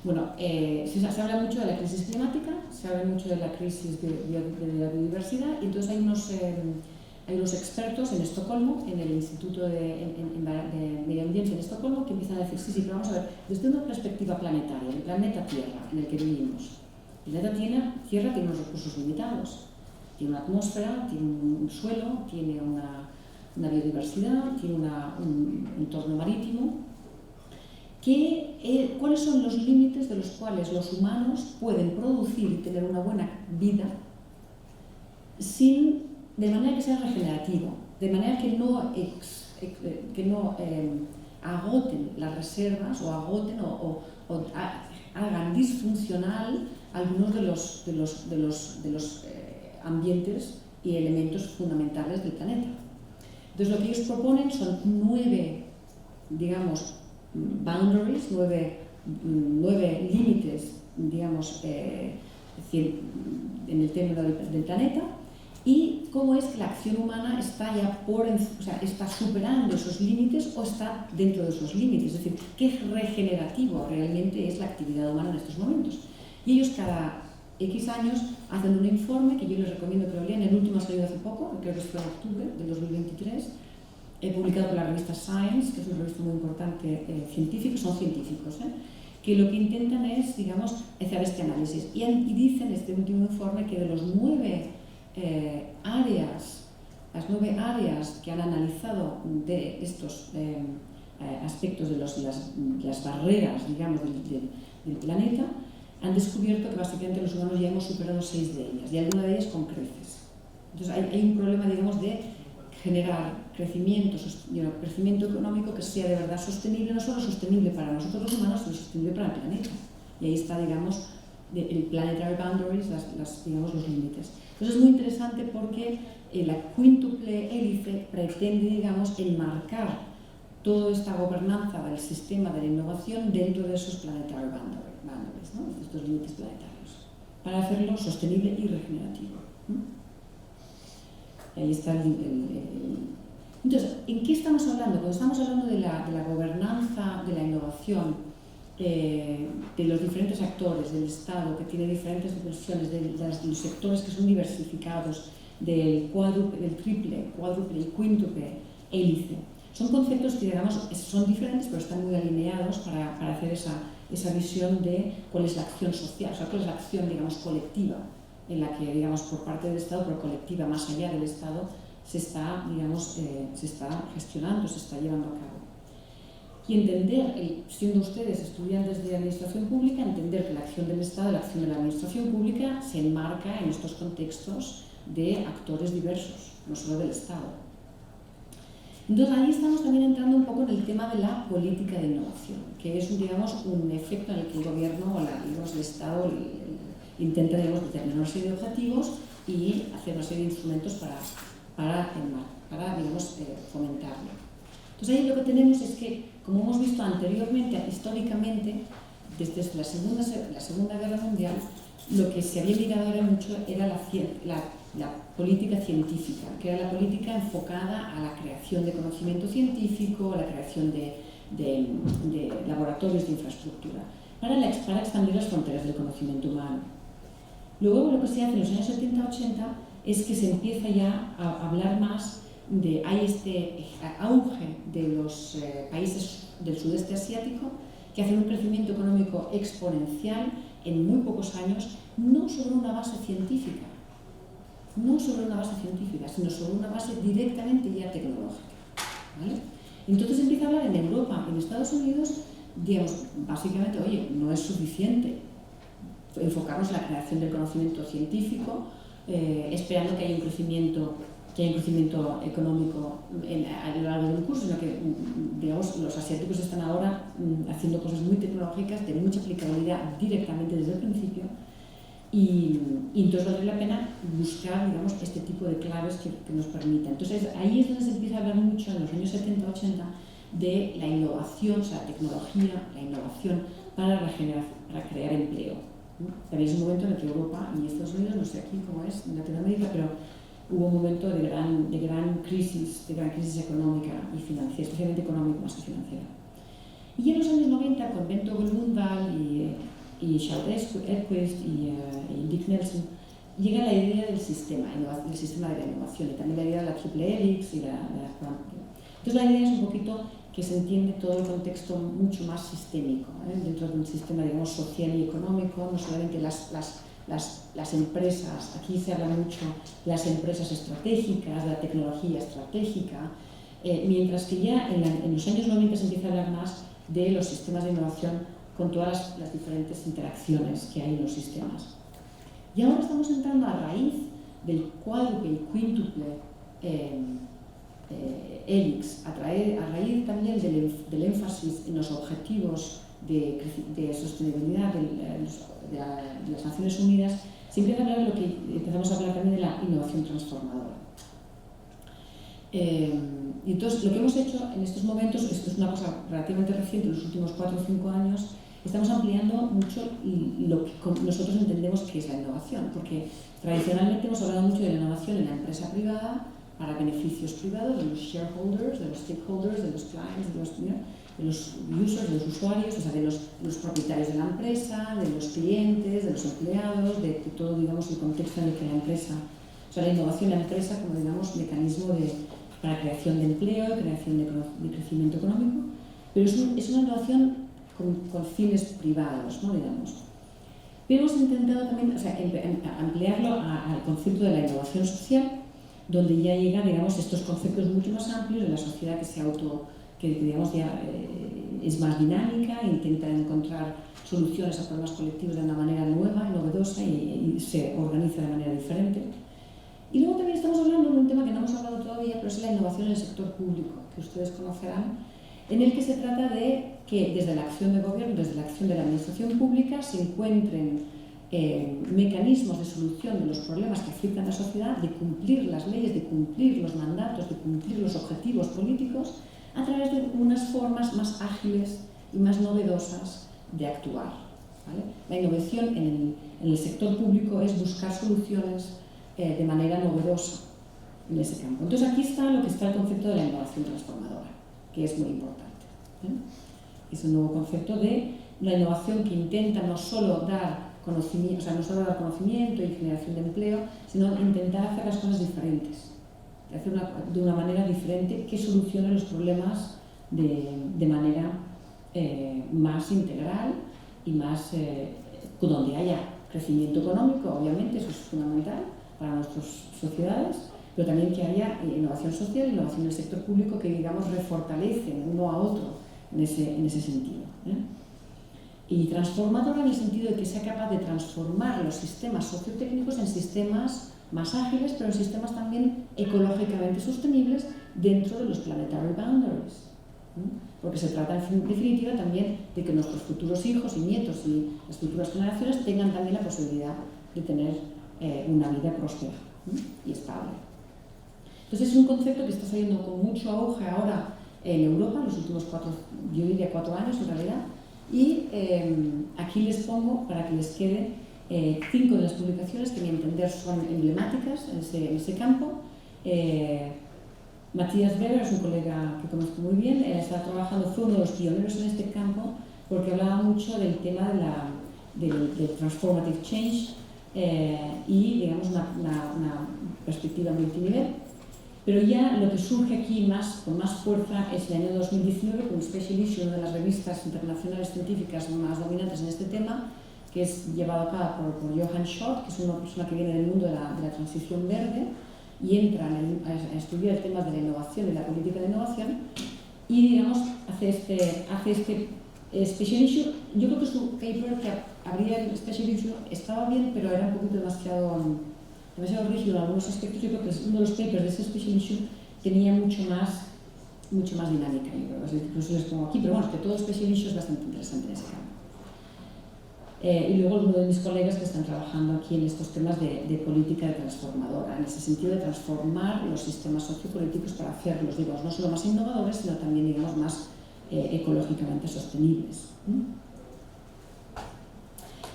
[SPEAKER 2] Bueno, se habla mucho de la crisis climática, se habla mucho de la crisis de la biodiversidad, y entonces hay unos expertos en Estocolmo, en el Instituto de Medio Ambiente en Estocolmo, que empiezan a decir, sí, pero vamos a ver, desde una perspectiva planetaria, el planeta Tierra en el que vivimos. El planeta Tierra tiene unos recursos limitados, tiene una atmósfera, tiene un suelo, tiene una biodiversidad, tiene un entorno marítimo. ¿Cuáles son los límites de los cuales los humanos pueden producir y tener una buena vida de manera que sea regenerativa, de manera que no agoten las reservas o agoten o hagan disfuncional algunos de los ambientes y elementos fundamentales del planeta? Entonces, lo que ellos proponen son 9, digamos, boundaries, 9 límites, digamos, en el término del planeta, y cómo es que la acción humana está está superando esos límites o está dentro de esos límites, es decir, qué regenerativo realmente es la actividad humana en estos momentos. Y ellos cada X años hacen un informe que yo les recomiendo que lo lean. El último ha salido hace poco, creo que fue en octubre del 2023, publicado por la revista Science, que es una revista muy importante científica, son científicos, que lo que intentan es, digamos, hacer este análisis. Y dicen en este último informe que de los 9 las 9 áreas que han analizado de estos aspectos de las barreras, digamos, del planeta, han descubierto que básicamente los humanos ya hemos superado 6 de ellas, y alguna de ellas con creces. Entonces hay un problema, digamos, de generar crecimiento económico que sea de verdad sostenible, no solo sostenible para nosotros los humanos, sino sostenible para el planeta. Y ahí está, digamos, el planetary boundaries, digamos, los límites. Entonces es muy interesante porque la quíntuple hélice pretende, digamos, enmarcar toda esta gobernanza del sistema de la innovación dentro de esos planetary boundaries, ¿no? Estos límites planetarios, para hacerlo sostenible y regenerativo. Ahí está Entonces, ¿en qué estamos hablando? Cuando estamos hablando de la gobernanza, de la innovación, de los diferentes actores, del Estado, que tiene diferentes dimensiones, de los sectores que son diversificados, del triple, cuádruple y quíntuple hélice. Son conceptos que, digamos, son diferentes, pero están muy alineados para hacer esa visión de cuál es la acción social, o sea, cuál es la acción, digamos, colectiva, en la que, digamos, por parte del Estado, pero colectiva más allá del Estado, se está, digamos, se está gestionando, se está llevando a cabo. Y entender, siendo ustedes estudiantes de administración pública, entender que la acción del Estado, la acción de la administración pública se enmarca en estos contextos de actores diversos, no solo del Estado. Entonces ahí estamos también entrando un poco en el tema de la política de innovación, que es, digamos, un efecto en el que el gobierno o el Estado intenta, digamos, determinar una serie de objetivos y hacer una serie de instrumentos para digamos, fomentarlo. Entonces ahí lo que tenemos es que, como hemos visto anteriormente, históricamente, desde la Segunda Guerra Mundial, lo que se había mirado era la política científica, que era la política enfocada a la creación de conocimiento científico, a la creación de laboratorios de infraestructura, para expandir las fronteras del conocimiento humano. Luego lo que se hace en los años 70-80 es que se empieza ya a hablar más hay este auge de los países del sudeste asiático que hacen un crecimiento económico exponencial en muy pocos años, no sobre una base científica, sino sobre una base directamente ya tecnológica, ¿vale? Entonces empieza a hablar en Europa, en Estados Unidos, digamos, básicamente, oye, no es suficiente enfocarnos en la creación del conocimiento científico, esperando que haya un crecimiento económico a lo largo del curso, sino que, digamos, los asiáticos están ahora haciendo cosas muy tecnológicas, tienen mucha aplicabilidad directamente desde el principio, y entonces vale la pena buscar, digamos, este tipo de claves que nos permitan. Entonces ahí es donde se empieza a hablar mucho en los años 70-80 de la innovación, o sea, la tecnología, la innovación para crear empleo. También es un momento en el que Europa y Estados Unidos, no sé aquí cómo es, en Latinoamérica, pero hubo un momento de gran crisis económica y financiera, especialmente económica más que financiera. Y en los años 90, con Bento Goldmundsal y Charles Edquist y Dick Nelson, llega la idea del sistema de la innovación, y también la idea de la triple helix y la Entonces la idea es un poquito que se entiende todo el contexto mucho más sistémico, dentro de un sistema, digamos, social y económico, no solamente las empresas, aquí se habla mucho de las empresas estratégicas, de la tecnología estratégica, mientras que ya en los años 90 se empieza a hablar más de los sistemas de innovación con todas las diferentes interacciones que hay en los sistemas. Y ahora estamos entrando a raíz del cuádruple y quíntuple helix, a raíz también del énfasis en los objetivos de sostenibilidad de las Naciones Unidas, se empieza a hablar de lo que empezamos a hablar también de la innovación transformadora. Y entonces, lo que hemos hecho en estos momentos, esto es una cosa relativamente reciente, en los últimos 4 o 5 años, estamos ampliando mucho lo que nosotros entendemos que es la innovación, porque tradicionalmente hemos hablado mucho de la innovación en la empresa privada, para beneficios privados, de los shareholders, de los stakeholders, de los clients, de los users, de los usuarios, o sea, de los propietarios de la empresa, de los clientes, de los empleados, de todo, digamos, el contexto en el que la empresa, o sea, la innovación en la empresa como, digamos, mecanismo para creación de empleo, creación de crecimiento económico, pero es una innovación con fines privados, ¿no? Digamos. Pero hemos intentado también, o sea, ampliarlo al concepto de la innovación social, donde ya llegan, digamos, estos conceptos mucho más amplios de la sociedad que digamos, ya es más dinámica, intenta encontrar soluciones a problemas colectivos de una manera nueva, novedosa y se organiza de manera diferente. Y luego también estamos hablando de un tema que no hemos hablado todavía, pero es la innovación en el sector público, que ustedes conocerán, en el que se trata de que desde la acción de gobierno, desde la acción de la administración pública, se encuentren mecanismos de solución de los problemas que afectan a la sociedad, de cumplir las leyes, de cumplir los mandatos, de cumplir los objetivos políticos, a través de unas formas más ágiles y más novedosas de actuar, ¿vale? La innovación en el sector público es buscar soluciones de manera novedosa en ese campo. Entonces aquí está lo que está el concepto de la innovación transformadora, que es muy importante, Es un nuevo concepto de la innovación que intenta no solo dar conocimiento, o sea, no solo dar conocimiento y generación de empleo, sino intentar hacer las cosas diferentes, de una manera diferente que solucione los problemas de manera más integral y más donde haya crecimiento económico, obviamente, eso es fundamental para nuestras sociedades, pero también que haya innovación social, innovación del sector público que, digamos, refortalecen uno a otro en ese sentido. Y transformadora en el sentido de que sea capaz de transformar los sistemas sociotécnicos en sistemas más ágiles, pero en sistemas también ecológicamente sostenibles dentro de los planetary boundaries. Porque se trata, en definitiva, también de que nuestros futuros hijos y nietos y las futuras generaciones tengan también la posibilidad de tener una vida próspera y estable. Entonces es un concepto que está saliendo con mucho auge ahora en Europa, en los últimos 4 años en realidad, y aquí les pongo, para que les quede, 5 de las publicaciones que a mi entender son emblemáticas en ese campo. Matthias Weber es un colega que conozco muy bien, está trabajando, fue uno de los pioneros en este campo porque hablaba mucho del tema del transformative change y, digamos, una perspectiva multinivel. Pero ya lo que surge aquí con más fuerza es el año 2019 con Special Issue, una de las revistas internacionales científicas más dominantes en este tema, que es llevado a cabo por Johann Schott, que es una persona que viene del mundo de la transición verde y entra a estudiar temas de la innovación y la política de innovación y, digamos, hace este Special Issue. Yo creo que su paper que abría el Special Issue estaba bien, pero era un poquito demasiado rígido en algunos aspectos. Yo creo que uno de los papers de ese Special Issue tenía mucho más dinámica. Incluso les pongo aquí, pero bueno, es que todo Special Issue es bastante interesante en ese campo. Y luego uno de mis colegas que están trabajando aquí en estos temas de política transformadora, en ese sentido de transformar los sistemas sociopolíticos para hacerlos, digamos, no solo más innovadores, sino también, digamos, más ecológicamente sostenibles.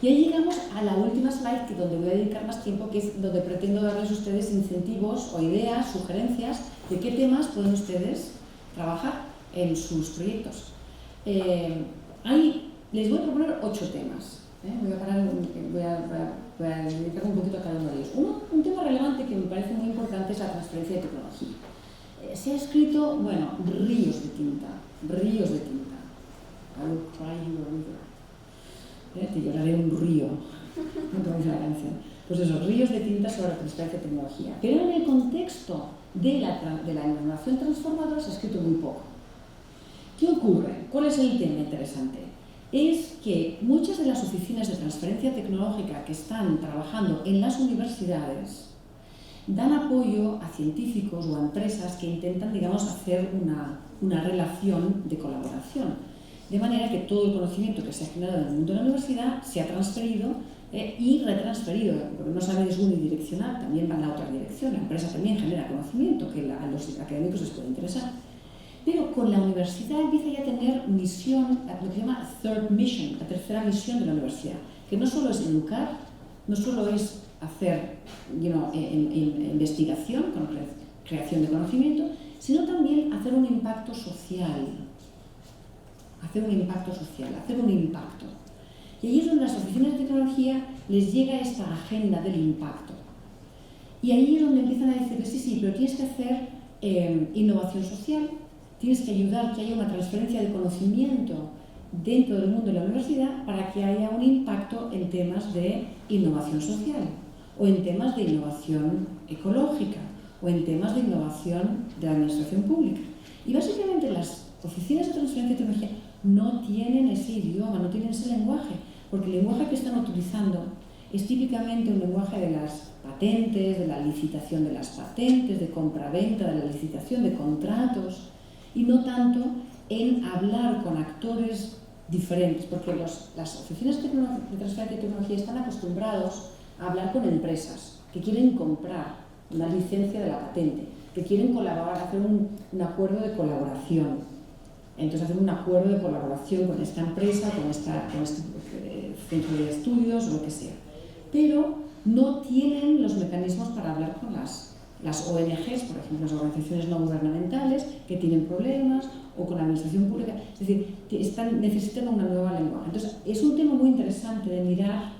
[SPEAKER 2] Y ahí llegamos a la última slide, donde voy a dedicar más tiempo, que es donde pretendo darles a ustedes incentivos o ideas, sugerencias de qué temas pueden ustedes trabajar en sus proyectos. Les voy a proponer 8 temas. Voy a dedicar un poquito a cada uno de ellos. Un tema relevante que me parece muy importante es la transferencia de tecnología. Se ha escrito, bueno, ríos de tinta. I will cry you a river. Te lloraré un río, como dice la canción. Pues esos ríos de tinta sobre la transferencia de tecnología. Pero en el contexto de la innovación transformadora se ha escrito muy poco. ¿Qué ocurre? ¿Cuál es el tema interesante? Es que muchas de las oficinas de transferencia tecnológica que están trabajando en las universidades dan apoyo a científicos o a empresas que intentan, digamos, hacer una relación de colaboración. De manera que todo el conocimiento que se ha generado en el mundo de la universidad se ha transferido y retransferido, porque no sabe es unidireccional, también va en la otra dirección. La empresa también genera conocimiento que a los académicos les puede interesar. Pero con la universidad empieza ya a tener misión, lo que se llama third mission, la tercera misión de la universidad, que no solo es educar, no solo es hacer investigación, con creación de conocimiento, sino también hacer un impacto social. Hacer un impacto. Y ahí es donde las oficinas de tecnología les llega esta agenda del impacto. Y ahí es donde empiezan a decir, sí, pero tienes que hacer innovación social, tienes que ayudar que haya una transferencia de conocimiento dentro del mundo de la universidad para que haya un impacto en temas de innovación social, o en temas de innovación ecológica, o en temas de innovación de la administración pública. Y básicamente las oficinas de transferencia de tecnología no tienen ese idioma, no tienen ese lenguaje, porque el lenguaje que están utilizando es típicamente un lenguaje de las patentes, de la licitación de las patentes, de compra-venta, de la licitación de contratos, y no tanto en hablar con actores diferentes, porque las oficinas de transferencia de tecnología están acostumbrados a hablar con empresas que quieren comprar una licencia de la patente, que quieren colaborar, hacer un acuerdo de colaboración. Entonces hacen un acuerdo de colaboración con esta empresa, con este centro de estudios o lo que sea. Pero no tienen los mecanismos para hablar con las ONGs, por ejemplo, las organizaciones no gubernamentales que tienen problemas, o con la administración pública. Es decir, necesitan una nueva lengua. Entonces, es un tema muy interesante de mirar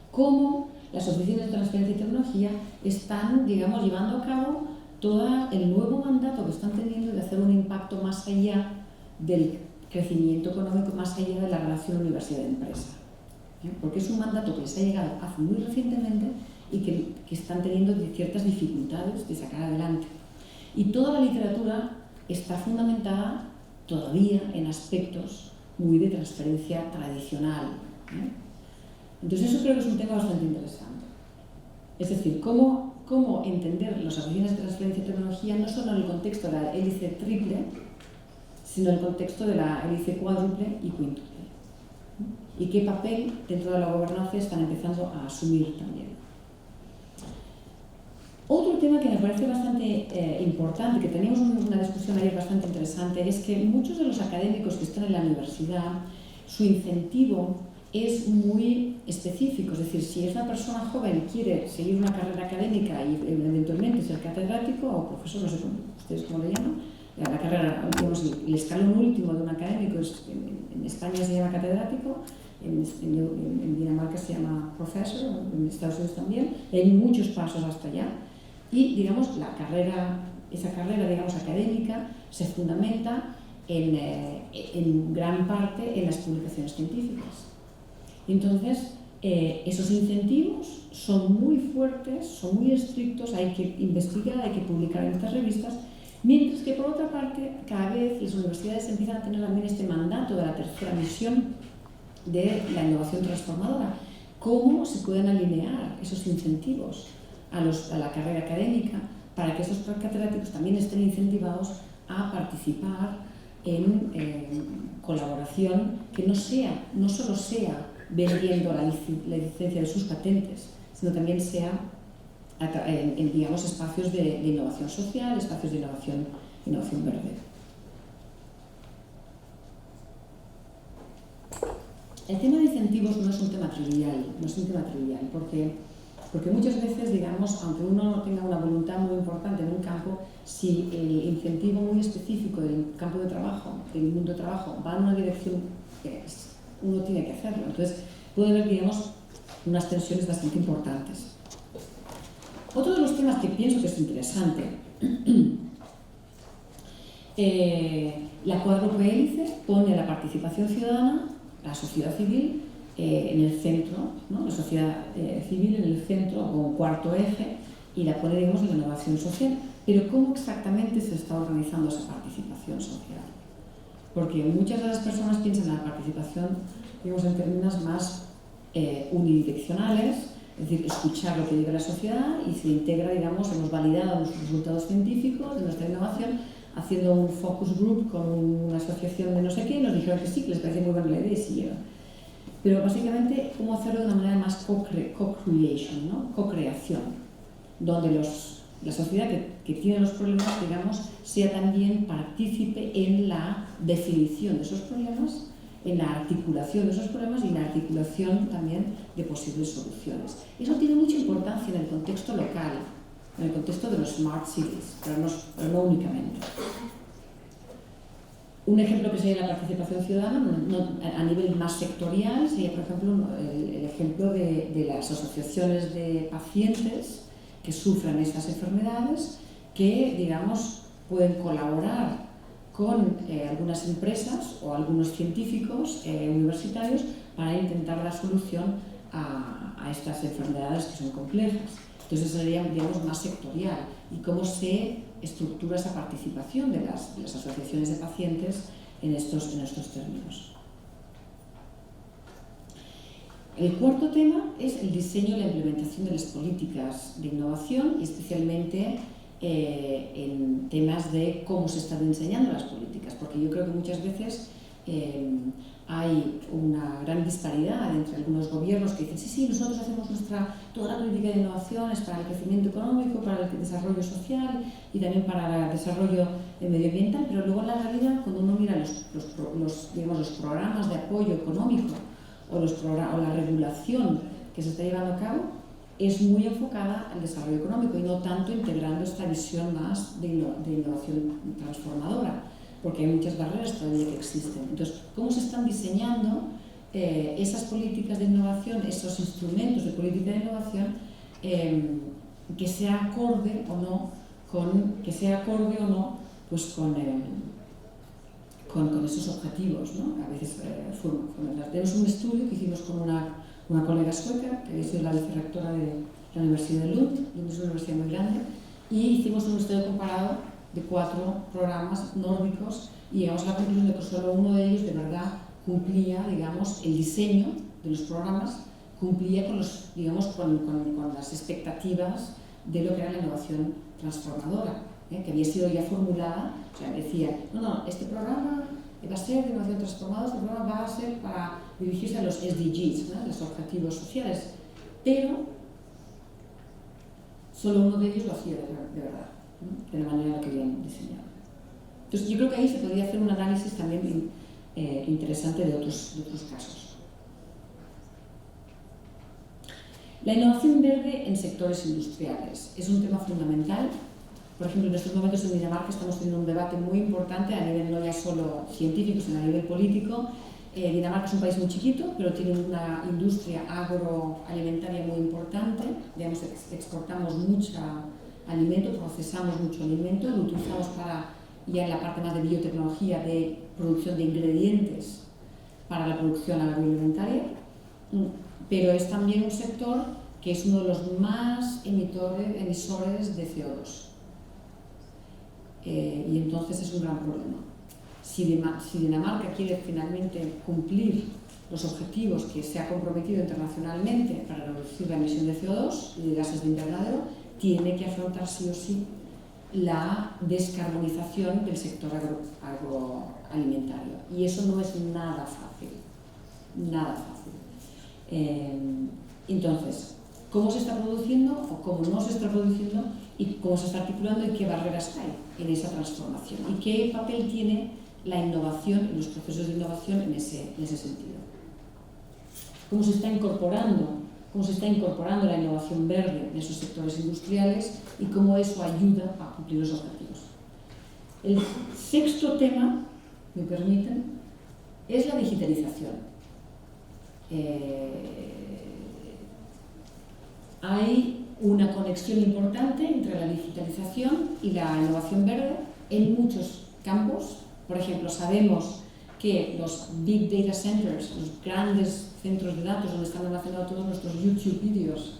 [SPEAKER 2] cómo las oficinas de transferencia de tecnología están, digamos, llevando a cabo todo el nuevo mandato que están teniendo de hacer un impacto más allá del crecimiento económico, más allá de la relación universidad-empresa. Porque es un mandato que les ha llegado hace muy recientemente y que están teniendo ciertas dificultades de sacar adelante. Y toda la literatura está fundamentada todavía en aspectos muy de transferencia tradicional, ¿eh? Entonces eso creo que es un tema bastante interesante. Es decir, cómo entender las oficinas de transferencia de tecnología no solo en el contexto de la hélice triple, sino en el contexto de la hélice cuádruple y quíntuple. Y qué papel dentro de la gobernanza están empezando a asumir también. Otro tema que me parece bastante importante, que teníamos una discusión ayer bastante interesante, es que muchos de los académicos que están en la universidad, su incentivo es muy específico. Es decir, si es una persona joven y quiere seguir una carrera académica y eventualmente ser catedrático o profesor, no sé ustedes cómo le llaman, la carrera, digamos, el escalón último de un académico en España se llama catedrático, en Dinamarca se llama professor, en Estados Unidos también, hay muchos pasos hasta allá. Y, digamos, esa carrera, digamos, académica se fundamenta en gran parte en las publicaciones científicas. Entonces, esos incentivos son muy fuertes, son muy estrictos, hay que investigar, hay que publicar en estas revistas, mientras que, por otra parte, cada vez las universidades empiezan a tener también este mandato de la tercera misión de la innovación transformadora. ¿Cómo se pueden alinear esos incentivos a la carrera académica para que esos catedráticos también estén incentivados a participar en colaboración que no solo sea vendiendo la licencia de sus patentes, sino también sea en digamos, espacios de innovación social, espacios de innovación verde. El tema de incentivos no es un tema trivial, porque muchas veces, digamos, aunque uno tenga una voluntad muy importante en un campo, si el incentivo muy específico del campo de trabajo, del mundo de trabajo, va en una dirección que uno tiene que hacerlo. Entonces, puede haber, digamos, unas tensiones bastante importantes. Otro de los temas que pienso que es interesante, la cuádruple hélice pone la participación ciudadana, la sociedad civil, en el centro, ¿no? La sociedad civil en el centro, como cuarto eje, y la pone, digamos, en la innovación social. Pero ¿cómo exactamente se está organizando esa participación social? Porque muchas de las personas piensan en la participación, digamos, en términos más unidireccionales, es decir, escuchar lo que diga la sociedad y se integra, digamos, hemos validado nuestros resultados científicos de nuestra innovación haciendo un focus group con una asociación de no sé qué, y nos dijeron que sí, que les parecía muy buena la idea y siguieron. Pero básicamente, ¿cómo hacerlo de una manera más co-creation, ¿no? Co-creación, donde la sociedad que tiene los problemas, digamos, sea también partícipe en la definición de esos problemas, en la articulación de esos problemas y en la articulación también de posibles soluciones. Eso tiene mucha importancia en el contexto local, en el contexto de los smart cities, pero no únicamente. Un ejemplo que sería la participación ciudadana a nivel más sectorial sería, por ejemplo, el ejemplo de las asociaciones de pacientes que sufran estas enfermedades, que, digamos, pueden colaborar con algunas empresas o algunos científicos universitarios para intentar dar solución a estas enfermedades que son complejas. Entonces sería, digamos, más sectorial. Y cómo se estructura esa participación de las asociaciones de pacientes en estos términos. El cuarto tema es el diseño y la implementación de las políticas de innovación, y especialmente en temas de cómo se están diseñando las políticas, porque yo creo que muchas veces hay una gran disparidad entre algunos gobiernos que dicen sí, nosotros hacemos toda la política de innovación es para el crecimiento económico, para el desarrollo social y también para el desarrollo medioambiental, pero luego en la realidad, cuando uno mira los programas de apoyo económico o la regulación que se está llevando a cabo, es muy enfocada al desarrollo económico y no tanto integrando esta visión más de innovación transformadora, porque hay muchas barreras todavía que existen. Entonces, ¿cómo se están diseñando esas políticas de innovación, esos instrumentos de política de innovación que sea acorde o no pues con esos objetivos, ¿no? A veces tenemos un estudio que hicimos con una colega sueca, que es la vicerrectora de la Universidad de Lund es una universidad muy grande, y hicimos un estudio comparado de 4 programas nórdicos y llegamos a la conclusión de que solo uno de ellos de verdad cumplía, digamos, el diseño de los programas, cumplía con, con las expectativas de lo que era la innovación transformadora, que había sido ya formulada. O sea, decía, no, este programa va a ser de innovación transformadora, este programa va a ser para dirigirse a los SDGs, ¿no?, los objetivos sociales, pero solo uno de ellos lo hacía de verdad, ¿no?, de la manera en la que habían diseñado. Entonces, yo creo que ahí se podría hacer un análisis también interesante de otros casos. La innovación verde en sectores industriales es un tema fundamental. Por ejemplo, en estos momentos en Dinamarca estamos teniendo un debate muy importante a nivel no ya solo científico, sino a nivel político. Dinamarca es un país muy chiquito, pero tiene una industria agroalimentaria muy importante. Digamos, exportamos mucho alimento, procesamos mucho alimento, lo utilizamos ya en la parte más de biotecnología, de producción de ingredientes para la producción agroalimentaria. Pero es también un sector que es uno de los más emisores de CO2. Y entonces es un gran problema. Si Dinamarca quiere finalmente cumplir los objetivos que se ha comprometido internacionalmente para reducir la emisión de CO2 y de gases de invernadero, tiene que afrontar sí o sí la descarbonización del sector agroalimentario. Y eso no es nada fácil. Nada fácil. Entonces, ¿cómo se está produciendo o cómo no se está produciendo y cómo se está articulando y qué barreras hay en esa transformación? ¿Y qué papel tiene la innovación y los procesos de innovación en ese sentido? ¿Cómo se está incorporando la innovación verde en esos sectores industriales y cómo eso ayuda a cumplir los objetivos? El sexto tema, me permiten, es la digitalización. Hay una conexión importante entre la digitalización y la innovación verde en muchos campos. Por ejemplo, sabemos que los Big Data Centers, los grandes centros de datos donde están almacenados todos nuestros YouTube vídeos,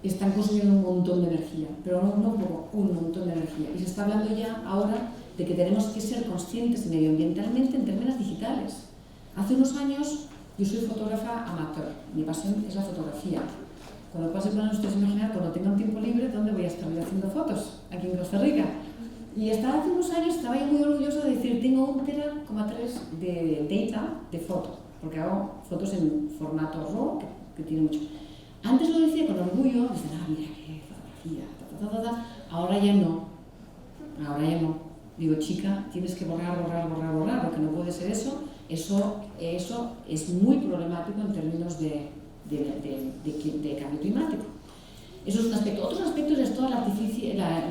[SPEAKER 2] están consumiendo un montón de energía, pero no poco, un montón de energía. Y se está hablando ya ahora de que tenemos que ser conscientes medioambientalmente en términos digitales. Hace unos años yo soy fotógrafa amateur, mi pasión es la fotografía. Cuando pase por ustedes imaginar, cuando tengan tiempo libre, ¿dónde voy a estar haciendo fotos? Aquí en Costa Rica. Y hasta hace unos años estaba yo muy orgullosa de decir, tengo 1,3 TB de data de foto, porque hago fotos en formato RAW, que tiene mucho. Antes lo decía con orgullo, decía, mira qué fotografía, ahora ya no. Digo, chica, tienes que borrar, porque no puede ser eso. Eso es muy problemático en términos de cambio climático. Eso es un aspecto. Otros aspectos es toda la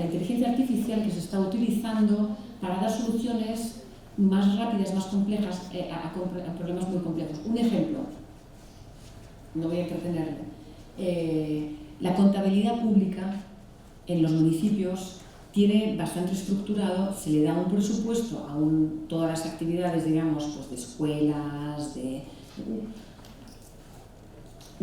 [SPEAKER 2] inteligencia artificial que se está utilizando para dar soluciones más rápidas, más complejas a problemas muy complejos. Un ejemplo, no voy a entretenerle, la contabilidad pública en los municipios tiene bastante estructurado, se le da un presupuesto a todas las actividades, digamos, pues de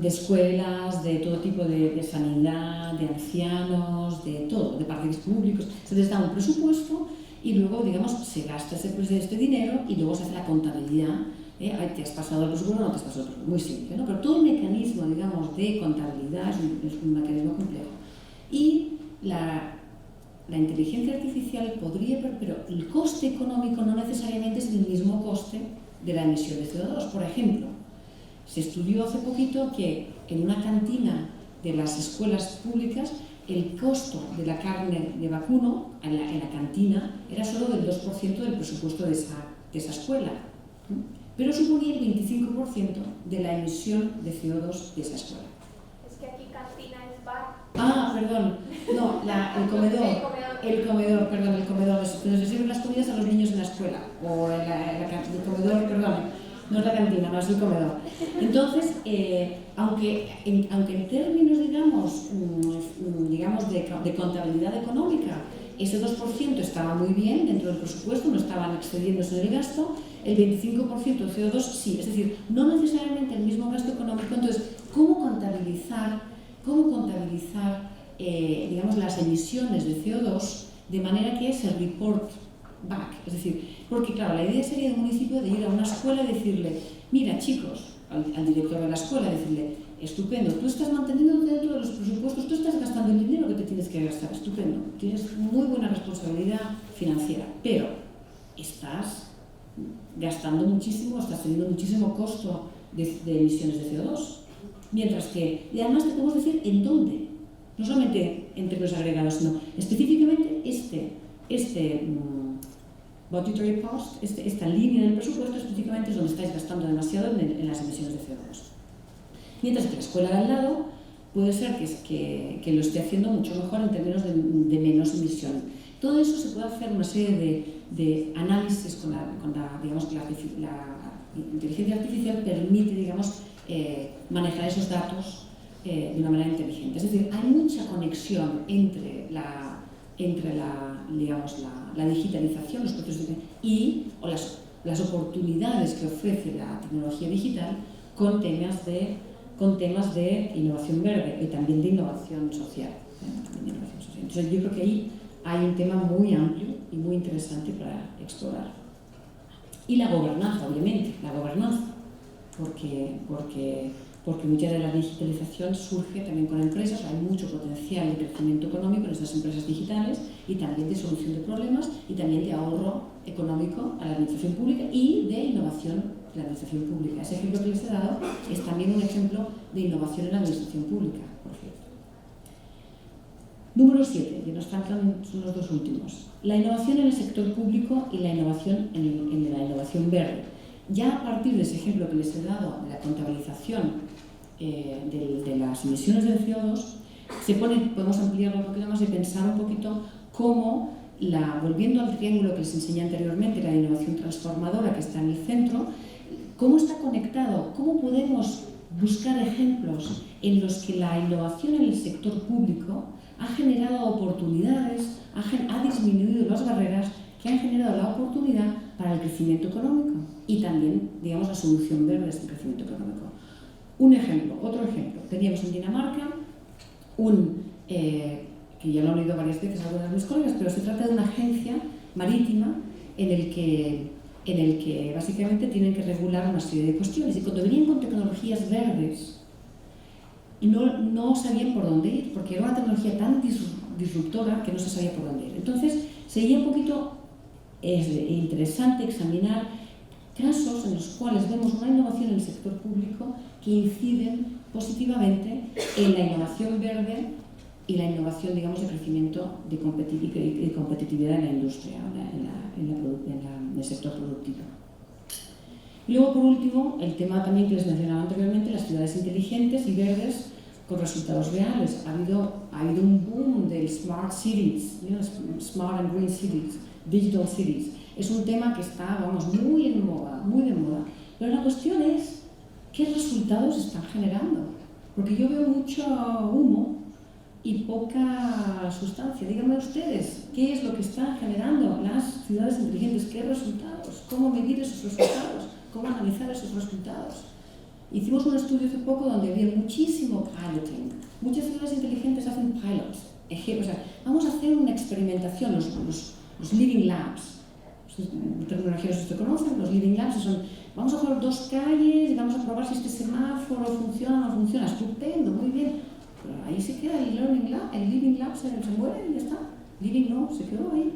[SPEAKER 2] escuelas, de todo tipo de sanidad, de ancianos, de todo, de parques públicos. Se les da un presupuesto y luego, digamos, se gasta este dinero y luego se hace la contabilidad. ¿Te has pasado el presupuesto o no te has pasado el presupuesto? Muy simple, ¿no? Pero todo el mecanismo, digamos, de contabilidad es un mecanismo complejo. Y la inteligencia artificial podría, pero el coste económico no necesariamente es el mismo coste de la emisión de CO2. Por ejemplo, se estudió hace poquito que en una cantina de las escuelas públicas el costo de la carne de vacuno en la cantina era solo del 2% del presupuesto de esa escuela, pero suponía el 25% de la emisión de CO2 de esa escuela.
[SPEAKER 3] Es que aquí cantina es bar.
[SPEAKER 2] Ah, perdón. No, el comedor, donde se sirven las comidas a los niños en la escuela. O el comedor, perdón, no es la cantina, no es el comedor. Entonces, aunque en términos, digamos de contabilidad económica, ese 2% estaba muy bien dentro del presupuesto, no estaban excediéndose del gasto, el 25% de CO2 sí, es decir, no necesariamente el mismo gasto económico. Entonces, ¿cómo contabilizar cómo contabilizar digamos, las emisiones de CO2 de manera que se report back. Es decir, porque claro, la idea sería de un municipio de ir a una escuela y decirle, mira chicos, al director de la escuela, decirle, estupendo, tú estás manteniendo dentro de los presupuestos, tú estás gastando el dinero que te tienes que gastar, estupendo, tienes muy buena responsabilidad financiera, pero estás gastando muchísimo, estás teniendo muchísimo costo de emisiones de CO2. Mientras que, y además te podemos decir en dónde, no solamente en términos agregados, sino específicamente budgetary cost, esta línea del presupuesto específicamente es donde estáis gastando demasiado en las emisiones de CO2. Mientras que la escuela de al lado puede ser que lo esté haciendo mucho mejor en términos de menos emisión. Todo eso se puede hacer una serie de análisis con la inteligencia artificial permite, digamos, manejar esos datos de una manera inteligente. Es decir, hay mucha conexión entre la digitalización, los procesos o las oportunidades que ofrece la tecnología digital con temas de innovación verde y también de innovación social. Entonces yo creo que ahí hay un tema muy amplio y muy interesante para explorar. Y la gobernanza, obviamente, porque mucha de la digitalización surge también con empresas, hay mucho potencial de crecimiento económico en estas empresas digitales y también de solución de problemas y también de ahorro económico a la administración pública y de innovación de la administración pública. Ese ejemplo que les he dado es también un ejemplo de innovación en la administración pública, por cierto. Número 7, que nos faltan son los dos últimos. La innovación en el sector público y la innovación en la innovación verde. Ya a partir de ese ejemplo que les he dado de la contabilización de las emisiones de CO2, podemos ampliarlo un poquito más y pensar un poquito cómo, volviendo al triángulo que les enseñé anteriormente, la innovación transformadora que está en el centro, cómo está conectado, cómo podemos buscar ejemplos en los que la innovación en el sector público ha generado oportunidades, ha disminuido las barreras que han generado la oportunidad para el crecimiento económico y también, digamos, la solución verde de este crecimiento económico. Otro ejemplo, teníamos en Dinamarca que ya lo han oído varias veces algunas de mis colegas, pero se trata de una agencia marítima en el que básicamente tienen que regular una serie de cuestiones y cuando venían con tecnologías verdes no sabían por dónde ir, porque era una tecnología tan disruptora que no se sabía por dónde ir. Entonces sería un poquito interesante examinar casos en los cuales vemos una innovación en el sector público que inciden positivamente en la innovación verde y la innovación, digamos, de crecimiento de competitividad en la industria, en el sector productivo. Y luego, por último, el tema también que les mencionaba anteriormente, las ciudades inteligentes y verdes con resultados reales. Ha habido un boom del smart cities, smart and green cities, digital cities. Es un tema que está, muy de moda, pero la cuestión es qué resultados están generando, porque yo veo mucho humo y poca sustancia. Díganme ustedes, ¿qué es lo que están generando las ciudades inteligentes? ¿Qué resultados? ¿Cómo medir esos resultados? ¿Cómo analizar esos resultados? Hicimos un estudio hace poco donde había muchísimo piloting. Muchas ciudades inteligentes hacen pilots. Vamos a hacer una experimentación, los living labs. En terminología ustedes conocen, los living labs vamos a coger 2 calles y vamos a probar si este semáforo funciona o no funciona. Estupendo, muy bien. Pero ahí se queda el living lab se muere y ya está. Living no, se quedó ahí.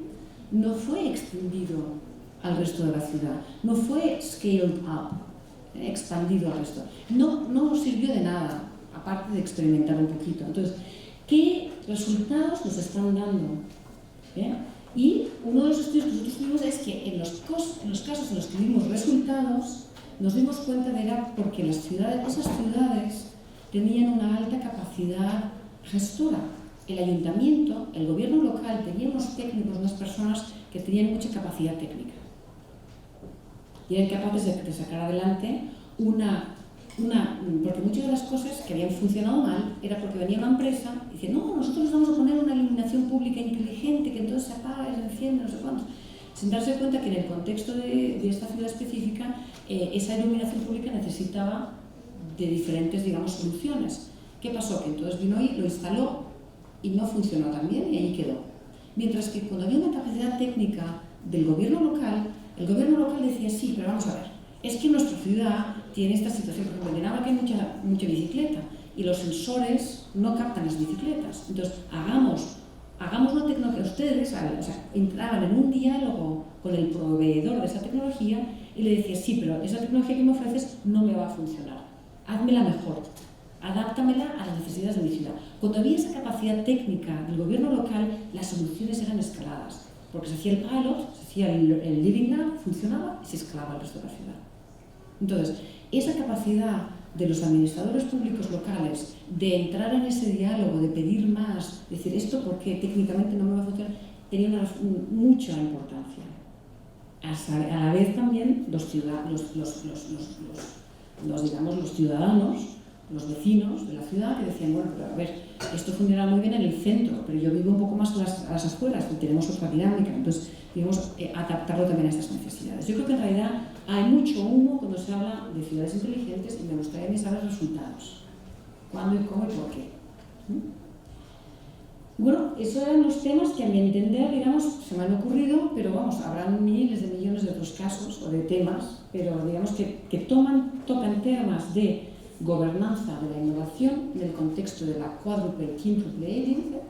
[SPEAKER 2] No fue extendido al resto de la ciudad, no fue scaled up, expandido al resto. No sirvió de nada, aparte de experimentar un poquito. Entonces, ¿qué resultados nos están dando? Y uno de los estudios que nosotros tuvimos es que en los casos en los que vimos resultados, nos dimos cuenta de era porque esas ciudades tenían una alta capacidad gestora. El ayuntamiento, el gobierno local, tenía unos técnicos, unas personas que tenían mucha capacidad técnica. Y eran capaces de sacar adelante porque muchas de las cosas que habían funcionado mal era porque venía una empresa y decía, no, nosotros vamos a poner una iluminación pública inteligente que entonces se apaga y se enciende, no sé cuántos. Sin darse cuenta que en el contexto de esta ciudad específica, esa iluminación pública necesitaba de diferentes, digamos, soluciones ¿Qué pasó? Que entonces vino y lo instaló y no funcionó tan bien y ahí quedó. Mientras que cuando había una capacidad técnica del gobierno local, el gobierno local decía, sí, pero vamos a ver, es que nuestra ciudad tiene esta situación, por ejemplo, en Álava que hay mucha bicicleta y los sensores no captan las bicicletas. Entonces, hagamos una tecnología. Ustedes entraban en un diálogo con el proveedor de esa tecnología y le decía, sí, pero esa tecnología que me ofreces no me va a funcionar. Házmela mejor, adáptamela a las necesidades de mi ciudad. Cuando había esa capacidad técnica del gobierno local, las soluciones eran escaladas, porque se hacía el pilot, se hacía el living lab, funcionaba y se escalaba al resto de la ciudad. Entonces, esa capacidad de los administradores públicos locales de entrar en ese diálogo, de pedir más, decir esto porque técnicamente no me va a funcionar, tenía mucha importancia. A la vez también los ciudadanos, los vecinos de la ciudad que decían, bueno, pero a ver, esto funciona muy bien en el centro, pero yo vivo un poco más a las afueras y tenemos otra dinámica, entonces digamos, adaptarlo también a estas necesidades. Yo creo que en realidad hay mucho humo cuando se habla de ciudades inteligentes y me gustaría a mí saber resultados. ¿Cuándo y cómo y por qué? Bueno, esos eran los temas que a mi entender, digamos, se me han ocurrido, pero vamos, habrán miles de millones de otros casos o de temas, pero digamos que tocan temas de gobernanza de la innovación en el contexto de la quádruple, quíntuple hélice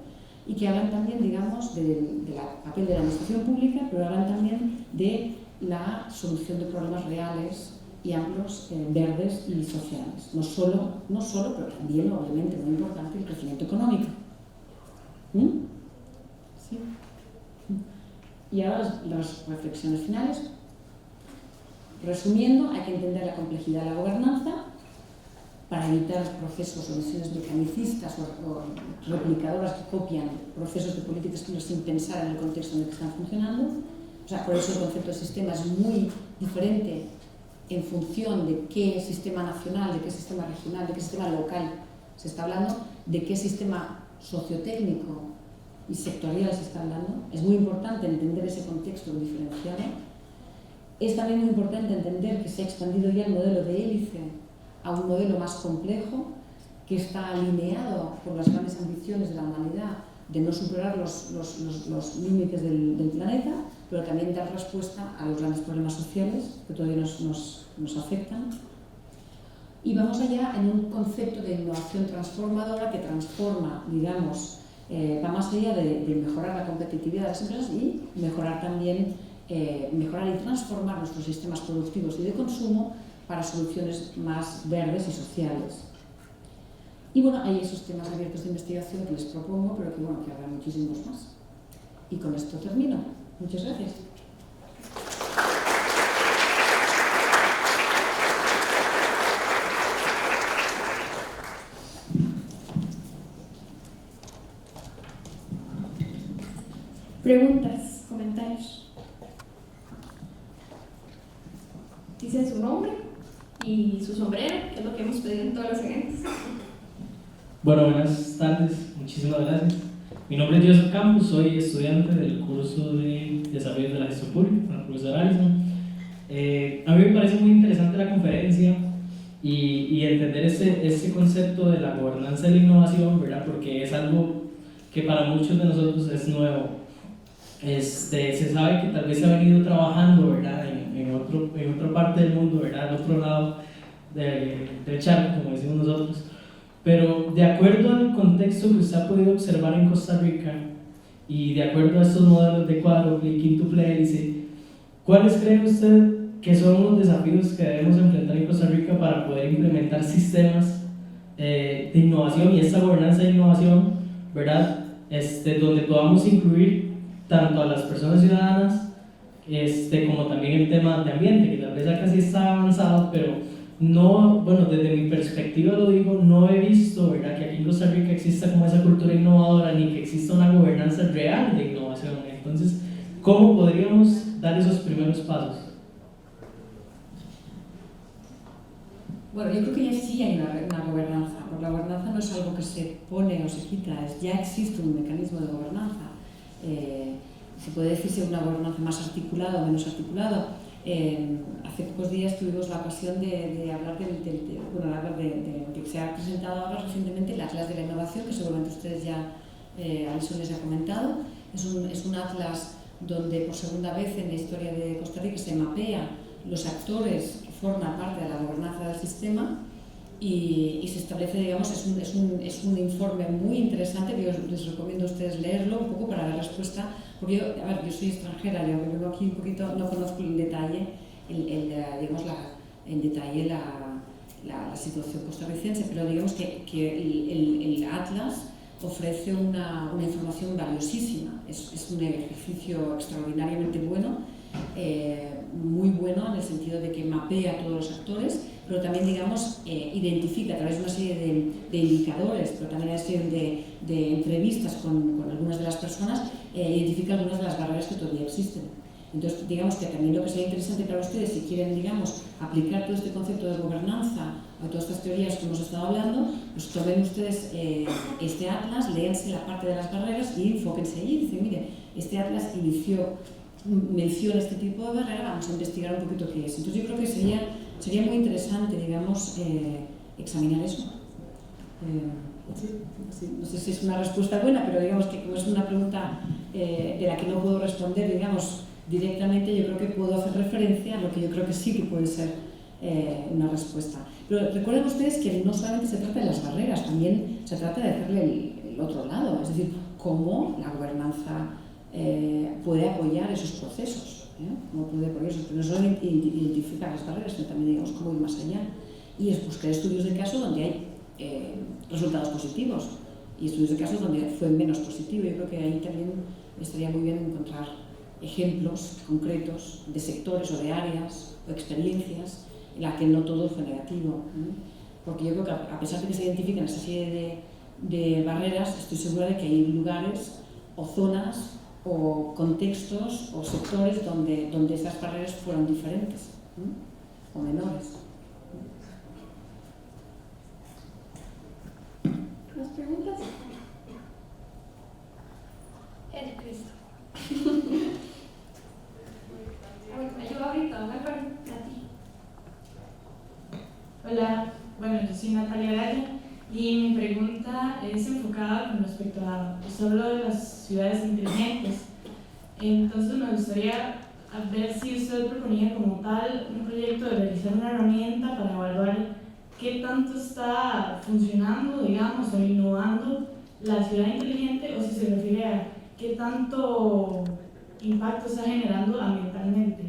[SPEAKER 2] y que hablan también, digamos, del papel de la administración pública, pero hablan también de la solución de problemas reales y amplios, verdes y sociales. No solo, pero también, obviamente, muy importante, el crecimiento económico. ¿Sí? Y ahora las reflexiones finales. Resumiendo, hay que entender la complejidad de la gobernanza para evitar procesos o misiones mecanicistas o replicadoras que copian procesos de políticas sin pensar en el contexto en el que están funcionando. O sea, por eso el concepto de sistema es muy diferente en función de qué sistema nacional, de qué sistema regional, de qué sistema local se está hablando, de qué sistema sociotécnico y sectorial se está hablando. Es muy importante entender ese contexto diferenciado. Es también muy importante entender que se ha expandido ya el modelo de hélice a un modelo más complejo que está alineado por las grandes ambiciones de la humanidad de no superar los límites del planeta, pero también dar respuesta a los grandes problemas sociales que todavía nos afectan. Y vamos allá en un concepto de innovación transformadora que transforma, digamos, va más allá de mejorar la competitividad de las empresas y mejorar también, mejorar y transformar nuestros sistemas productivos y de consumo para soluciones más verdes y sociales. Y bueno, hay esos temas abiertos de investigación que les propongo, pero que bueno, que habrá muchísimos más. Y con esto termino. Muchas gracias.
[SPEAKER 1] Preguntas, comentarios. Dice su nombre y su sombrero, que es lo que hemos pedido en todos los eventos.
[SPEAKER 4] Bueno, buenas tardes, muchísimas gracias. Mi nombre es Joseph Campos, soy estudiante del curso de Desarrollo de la Gestión Pública con el profesor Alison. A mí me parece muy interesante la conferencia y entender ese concepto de la gobernanza de la innovación, ¿verdad? Porque es algo que para muchos de nosotros es nuevo. Se sabe que tal vez se ha venido trabajando, ¿verdad? En otra parte del mundo, ¿verdad? Al otro lado del charco, como decimos nosotros. Pero de acuerdo al contexto que usted ha podido observar en Costa Rica y de acuerdo a estos modelos de cuádruple y quíntuple hélice, ¿cuáles cree usted que son los desafíos que debemos enfrentar en Costa Rica para poder implementar sistemas de innovación y esta gobernanza de innovación, ¿verdad? Donde podamos incluir tanto a las personas ciudadanas como también el tema de ambiente, que tal vez ya casi está avanzado, pero no, bueno, desde mi perspectiva lo digo, no he visto, ¿verdad?, que aquí en Costa Rica exista como esa cultura innovadora ni que exista una gobernanza real de innovación. Entonces, ¿cómo podríamos dar esos primeros pasos?
[SPEAKER 2] Bueno, yo creo que ya sí hay una gobernanza, porque la gobernanza no es algo que se pone o se quita, ya existe un mecanismo de gobernanza. Se puede decir si es una gobernanza más articulada o menos articulada. Hace pocos días tuvimos la ocasión de hablar de que se ha presentado ahora recientemente el Atlas de la Innovación, que seguramente ustedes ya, Alison les ha comentado. Es un atlas donde por segunda vez en la historia de Costa Rica se mapea los actores que forman parte de la gobernanza del sistema y se establece, digamos, es un informe muy interesante que yo les recomiendo a ustedes leerlo un poco para dar respuesta, porque yo soy extranjera, yo vengo aquí un poquito, no conozco en detalle la situación costarricense, pero digamos que el Atlas ofrece una información valiosísima, es un ejercicio extraordinariamente bueno, muy bueno en el sentido de que mapea a todos los actores, pero también, digamos, identifica a través de una serie de indicadores, pero también a serie de entrevistas con algunas de las personas, identifica algunas de las barreras que todavía existen. Entonces, digamos que también lo que sería interesante para ustedes, si quieren, digamos, aplicar todo este concepto de gobernanza a todas estas teorías que hemos estado hablando, pues tomen ustedes este atlas, léanse la parte de las barreras y enfóquense allí. Dicen, mire, este atlas menciona este tipo de barrera, vamos a investigar un poquito qué es. Entonces, yo creo que sería muy interesante, digamos, examinar eso. No sé si es una respuesta buena, pero digamos que como es una pregunta de la que no puedo responder, digamos, directamente, yo creo que puedo hacer referencia a lo que yo creo que sí que puede ser una respuesta. Pero recuerden ustedes que no solamente se trata de las barreras, también se trata de hacerle el otro lado, es decir, cómo la gobernanza puede apoyar esos procesos, cómo puede apoyar esos, pero no solo identificar las barreras, sino también, digamos, cómo ir más allá. Y es buscar estudios de caso donde hay resultados positivos y estudios de caso donde fue menos positivo. Yo creo que ahí también estaría muy bien encontrar ejemplos concretos de sectores o de áreas o experiencias en las que no todo fue negativo. Porque yo creo que a pesar de que se identifican esa serie de barreras, estoy segura de que hay lugares o zonas o contextos o sectores donde esas barreras fueron diferentes o menores.
[SPEAKER 1] ¿Más preguntas?
[SPEAKER 3] El Cristo.
[SPEAKER 1] Yo ahorita, Álvaro, a ti.
[SPEAKER 5] Hola, bueno, yo soy Natalia Araya y mi pregunta es enfocada con respecto a solo las ciudades inteligentes. Entonces me gustaría ver si usted proponía como tal un proyecto de realizar una herramienta para evaluar qué tanto está funcionando, digamos, o innovando la ciudad inteligente, o si se refiere a qué tanto impacto está generando ambientalmente.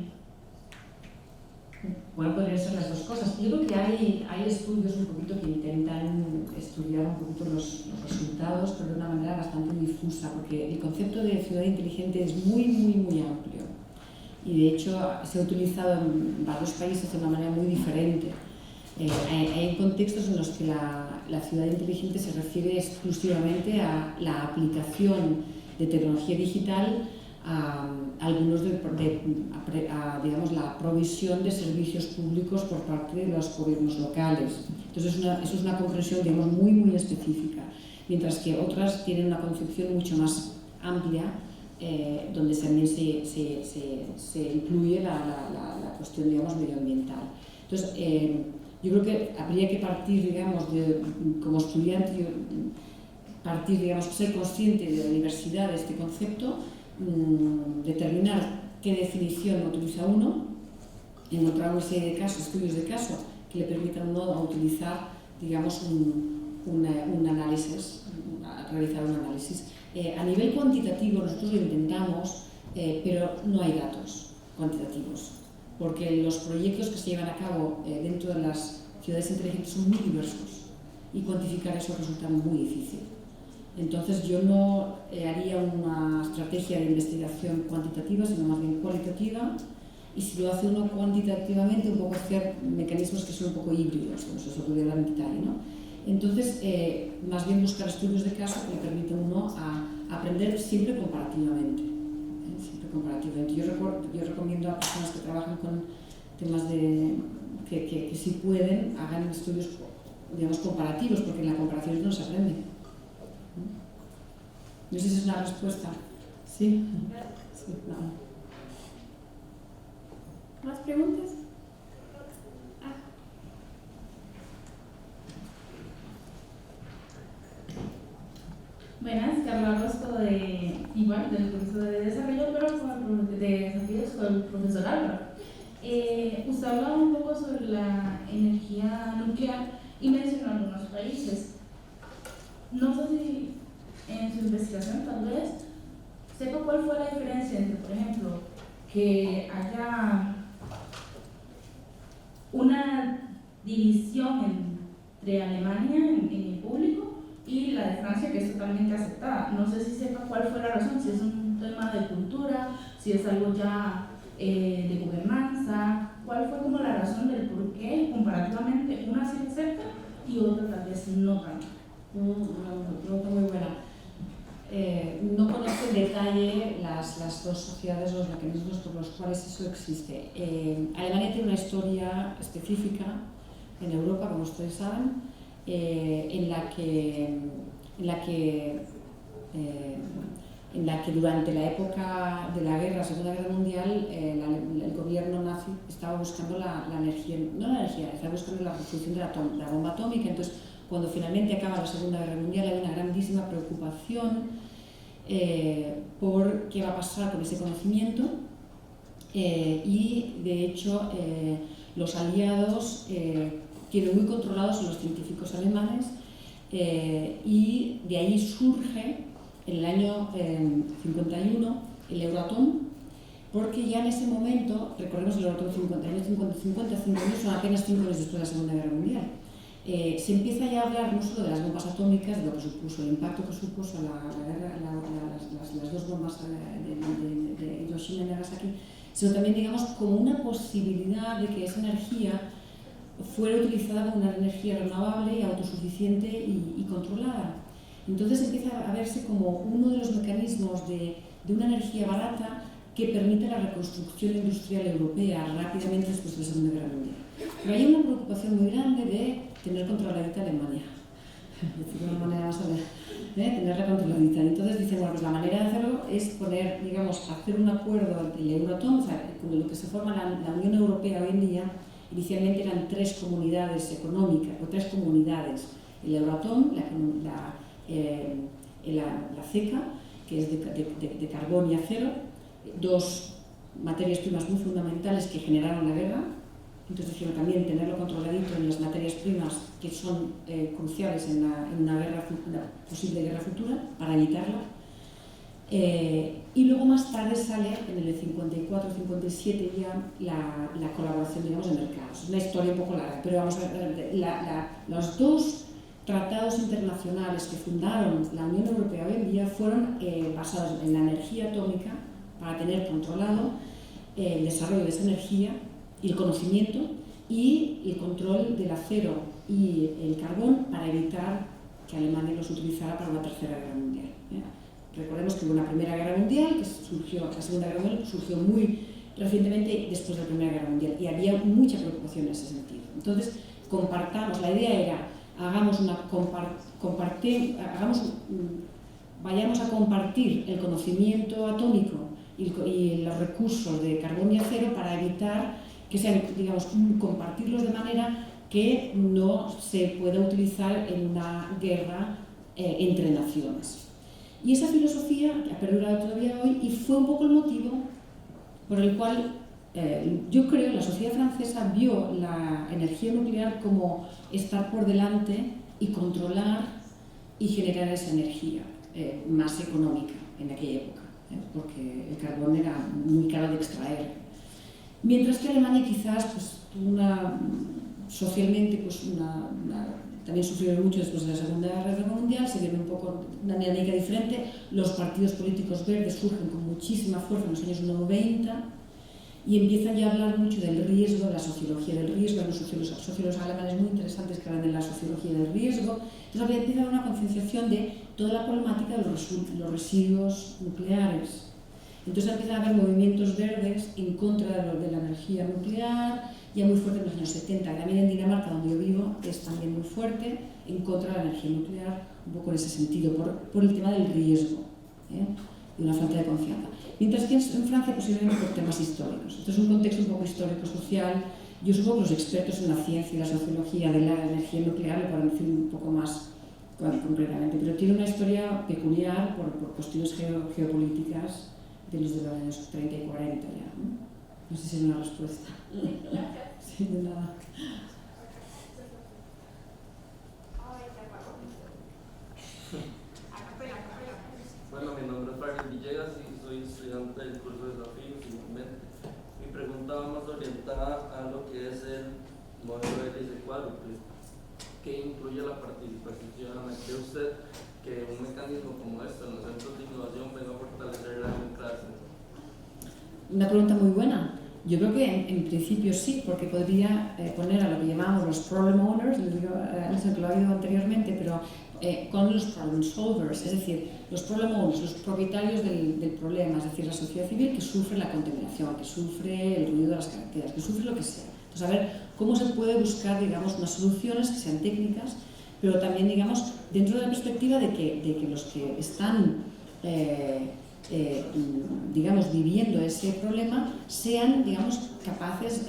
[SPEAKER 2] Bueno, podrían ser las dos cosas. Yo creo que hay estudios un poquito que intentan estudiar un poquito los resultados, pero de una manera bastante difusa, porque el concepto de ciudad inteligente es muy amplio. Y de hecho se ha utilizado en varios países de una manera muy diferente. Hay contextos en los que la ciudad inteligente se refiere exclusivamente a la aplicación de tecnología digital a digamos, la provisión de servicios públicos por parte de los gobiernos locales. Entonces eso es una comprensión, digamos, muy específica, mientras que otras tienen una concepción mucho más amplia, donde también se incluye la cuestión, digamos, medioambiental. Entonces, yo creo que habría que partir, digamos, como estudiante, digamos, ser consciente de la diversidad de este concepto, determinar qué definición utiliza uno, encontrar una serie de casos, estudios de caso que le permitan a uno utilizar, digamos, un análisis, realizar un análisis. A nivel cuantitativo nosotros lo intentamos, pero no hay datos cuantitativos, porque los proyectos que se llevan a cabo dentro de las ciudades inteligentes son muy diversos y cuantificar eso resulta muy difícil. Entonces yo no haría una estrategia de investigación cuantitativa, sino más bien cualitativa, y si lo hace uno cuantitativamente, un poco hacer mecanismos que son un poco híbridos, como se suele hablar en Italia, ¿no? Entonces, más bien buscar estudios de caso que le permitan uno a aprender siempre comparativamente. Yo recomiendo a personas que trabajan con temas que si pueden, hagan estudios, digamos, comparativos, porque en la comparación no se aprende. No sé si es una respuesta. ¿Sí? Sí, no.
[SPEAKER 1] ¿Más preguntas?
[SPEAKER 6] Buenas, Carla Rosco igual del curso de desarrollo, pero de desafíos con el profesor Álvaro. Usted hablaba un poco sobre la energía nuclear y mencionó algunos países. No sé si en su investigación tal vez sepa cuál fue la diferencia entre, por ejemplo, que haya una división entre Alemania en el público y la de Francia, que es totalmente aceptada. No sé si sepa cuál fue la razón, si es un tema de cultura, si es algo ya de gobernanza, cuál fue como la razón del por qué comparativamente una se acepta y otra tal vez no tanto.
[SPEAKER 2] Una pregunta muy buena. No conozco en detalle las dos sociedades, los mecanismos por los cuales eso existe. Alemania tiene una historia específica en Europa, como ustedes saben, en la que durante la época de la guerra, Segunda Guerra Mundial, el gobierno nazi estaba buscando estaba buscando la construcción de la bomba atómica. Entonces, cuando finalmente acaba la Segunda Guerra Mundial, hay una grandísima preocupación por qué va a pasar con ese conocimiento y, de hecho, los aliados tienen muy controlados a los científicos alemanes y de ahí surge en el año 51 el Euratom, porque ya en ese momento, recordemos el Euratom 50 años son apenas 5 años después de la Segunda Guerra Mundial, se empieza ya a hablar no solo de las bombas atómicas, de lo que supuso, el impacto que supuso las dos bombas de Hiroshima y Nagasaki, sino también, digamos, como una posibilidad de que esa energía fuera utilizada como una energía renovable y autosuficiente y controlada. Entonces empieza a verse como uno de los mecanismos de una energía barata que permite la reconstrucción industrial europea rápidamente después de la Segunda Guerra Mundial. Pero hay una preocupación muy grande de tener controladita Alemania, de una manera más tenerla controladita. Entonces dicen, bueno, pues la manera de hacerlo es poner, digamos, hacer un acuerdo del Euratom, o sea, con lo que se forma la Unión Europea hoy en día. Inicialmente eran 3 comunidades económicas, o 3 comunidades, el Euratom, la CECA, que es de carbón y acero, 2 materias primas muy fundamentales que generaron la guerra. Entonces dijeron también tenerlo controladito en las materias primas que son cruciales en una posible guerra futura, para evitarla. Y luego más tarde sale, en el 54-57 ya, la colaboración, digamos, de mercados. Es una historia un poco larga, pero vamos a ver, los 2 tratados internacionales que fundaron la Unión Europea hoy en día fueron basados en la energía atómica para tener controlado el desarrollo de esa energía y el conocimiento y el control del acero y el carbón para evitar que Alemania los utilizara para una tercera guerra mundial. Recordemos que hubo una Primera Guerra Mundial, la Segunda Guerra Mundial surgió muy recientemente después de la Primera Guerra Mundial y había mucha preocupación en ese sentido. Entonces, la idea era, vayamos a compartir el conocimiento atómico y los recursos de carbón y acero para evitar que sean, digamos, compartirlos de manera que no se pueda utilizar en una guerra entre naciones. Y esa filosofía ha perdurado todavía hoy y fue un poco el motivo por el cual yo creo que la sociedad francesa vio la energía nuclear como estar por delante y controlar y generar esa energía más económica en aquella época, porque el carbón era muy caro de extraer. Mientras que Alemania quizás pues, socialmente pues, también sufrieron mucho después de la Segunda Guerra Mundial, se vieron un poco una dinámica diferente. Los partidos políticos verdes surgen con muchísima fuerza en los años 90 y empiezan ya a hablar mucho del riesgo, de la sociología del riesgo. Hay unos sociólogos alemanes muy interesantes que hablan de la sociología del riesgo. Entonces empieza a haber una concienciación de toda la problemática de los residuos nucleares. Entonces empiezan a haber movimientos verdes en contra de la energía nuclear, ya muy fuerte en los años 70. También en Dinamarca, donde yo vivo, es también muy fuerte en contra de la energía nuclear, un poco en ese sentido, por el tema del riesgo. y una falta de confianza. Mientras que en Francia posiblemente por temas históricos. Esto es un contexto un poco histórico-social. Yo supongo que los expertos en la ciencia y la sociología de la energía nuclear le pueden decir un poco más concretamente, pero tiene una historia peculiar por cuestiones geopolíticas de los años 30 y 40 ya. No sé si es una respuesta. Sí, de nada.
[SPEAKER 7] Bueno, mi nombre es Pablo Villegas y soy estudiante del curso de Desafíos igualmente. Mi pregunta va más orientada a lo que es el modelo hélice cuádruple, que incluye la participación ciudadana. ¿Cree usted que un mecanismo como este en los centros de innovación venga a fortalecer la democracia?
[SPEAKER 2] Una pregunta muy buena. Yo creo que en principio sí, porque podría poner a lo que llamamos los problem owners, les digo, no sé que lo ha oído anteriormente, pero con los problem solvers, es decir, los problem owners, los propietarios del problema, es decir, la sociedad civil que sufre la contaminación, que sufre el ruido de las carreteras, que sufre lo que sea. Entonces, a ver cómo se puede buscar, digamos, unas soluciones que sean técnicas, pero también, digamos, dentro de la perspectiva de que los que están digamos, viviendo ese problema sean, digamos, capaces,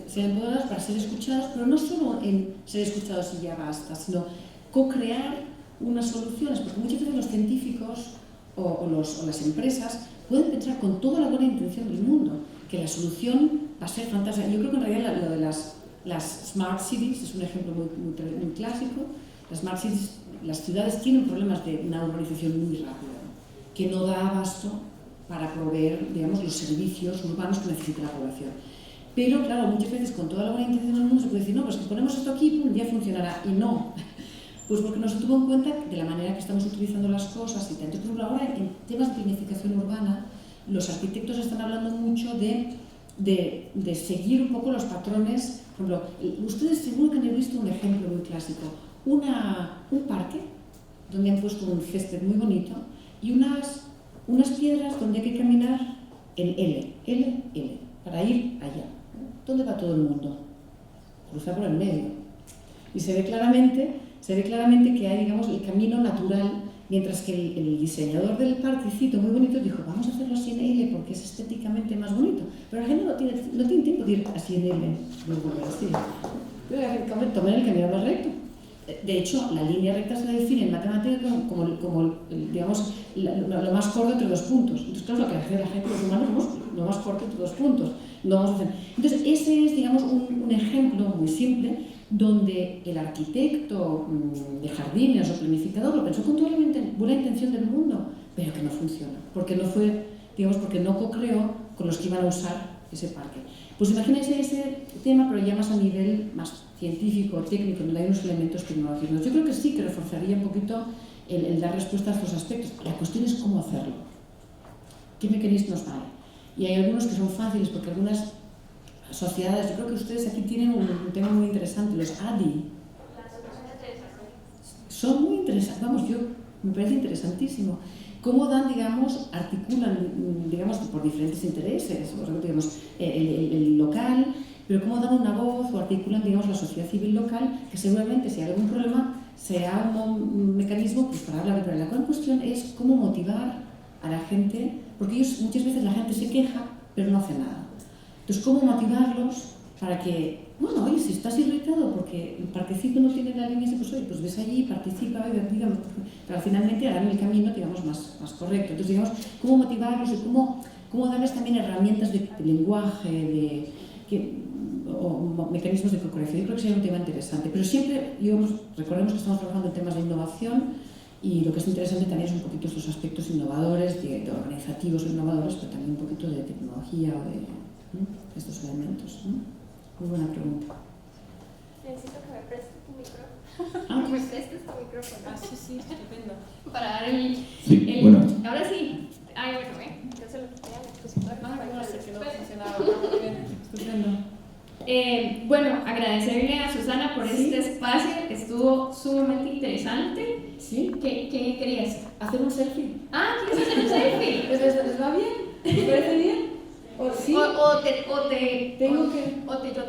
[SPEAKER 2] sean empoderados para ser escuchados, pero no solo en ser escuchados y ya basta, sino co-crear unas soluciones, porque muchas veces los científicos o las empresas pueden pensar con toda la buena intención del mundo que la solución va a ser fantástica. Yo creo que en realidad lo de las smart cities es un ejemplo muy clásico. Las smart cities, las ciudades tienen problemas de una urbanización muy rápida, que no da abasto para proveer, digamos, los servicios urbanos que necesita la población. Pero, claro, muchas veces con toda la buena intención del mundo se puede decir, no, pues que ponemos esto aquí, pum, ya funcionará, y no. Pues porque no se tuvo en cuenta de la manera que estamos utilizando las cosas y tanto. Por ejemplo, ahora en temas de planificación urbana, los arquitectos están hablando mucho de seguir un poco los patrones. Por ejemplo, ustedes seguro que han visto un ejemplo muy clásico, un parque donde han puesto un césped muy bonito y unas piedras donde hay que caminar en L, para ir allá. ¿Dónde va todo el mundo? Cruza por el medio. Y se ve claramente que hay, digamos, el camino natural, mientras que el diseñador del parquecito muy bonito dijo, vamos a hacerlo así en L porque es estéticamente más bonito. Pero la gente no tiene tiempo de ir así en L, tomen el camino más recto. De hecho, la línea recta se la define en matemáticas como digamos, lo más corto entre dos puntos. Entonces, claro, lo que hace la gente, los humanos, somos lo más corto entre dos puntos. No vamos a hacer. Entonces, ese es, digamos, un ejemplo muy simple donde el arquitecto de jardines o planificador lo pensó con toda la buena intención del mundo, pero que no funciona, porque no fue, digamos, porque no co-creó con los que iban a usar ese parque. Pues imagínense ese tema, pero ya más a nivel más científico, técnico, donde hay unos elementos tecnológicos. Yo creo que sí que reforzaría un poquito el dar respuesta a estos aspectos. La cuestión es cómo hacerlo. ¿Qué mecanismos hay? Y hay algunos que son fáciles, porque algunas sociedades, yo creo que ustedes aquí tienen un tema muy interesante, los ADI. Son muy interesantes, vamos, me parece interesantísimo. Cómo dan, digamos, articulan, digamos, por diferentes intereses, digamos, el local, pero cómo dan una voz o articulan, digamos, la sociedad civil local, que seguramente si hay algún problema será un mecanismo pues, para hablar. Pero la gran cuestión es cómo motivar a la gente, porque muchas veces la gente se queja, pero no hace nada. Entonces, cómo motivarlos para que, bueno, oye, si estás irritado porque el parquecito no tiene la línea, pues oye, pues ves allí, participa, digamos, pero finalmente harán el camino, digamos, más correcto. Entonces, digamos, cómo motivarlos y cómo darles también herramientas de lenguaje, o mecanismos de co-creación. Yo creo que sería un tema interesante. Pero siempre, recordemos que estamos trabajando en temas de innovación y lo que es interesante también es un poquito estos aspectos innovadores, de organizativos innovadores, pero también un poquito de tecnología o de estos elementos. Muy buena pregunta.
[SPEAKER 3] Necesito que me prestes tu micrófono. Que me prestes tu micrófono.
[SPEAKER 6] Sí, estupendo.
[SPEAKER 3] Para dar el...
[SPEAKER 8] Sí, bueno.
[SPEAKER 3] Ahora sí. Ay, bueno, yo se lo quité a mi expositor.
[SPEAKER 6] No sé que no funcionaba.
[SPEAKER 2] Estupendo.
[SPEAKER 1] Bueno, agradecerle a Susana por este espacio, estuvo sumamente interesante.
[SPEAKER 2] ¿Sí?
[SPEAKER 1] ¿Qué querías?
[SPEAKER 2] ¿Hacer un selfie?
[SPEAKER 1] Ah, ¿quieres hacer un selfie?
[SPEAKER 2] ¿Les va bien? ¿Les parece bien? ¿O sí?
[SPEAKER 1] Yo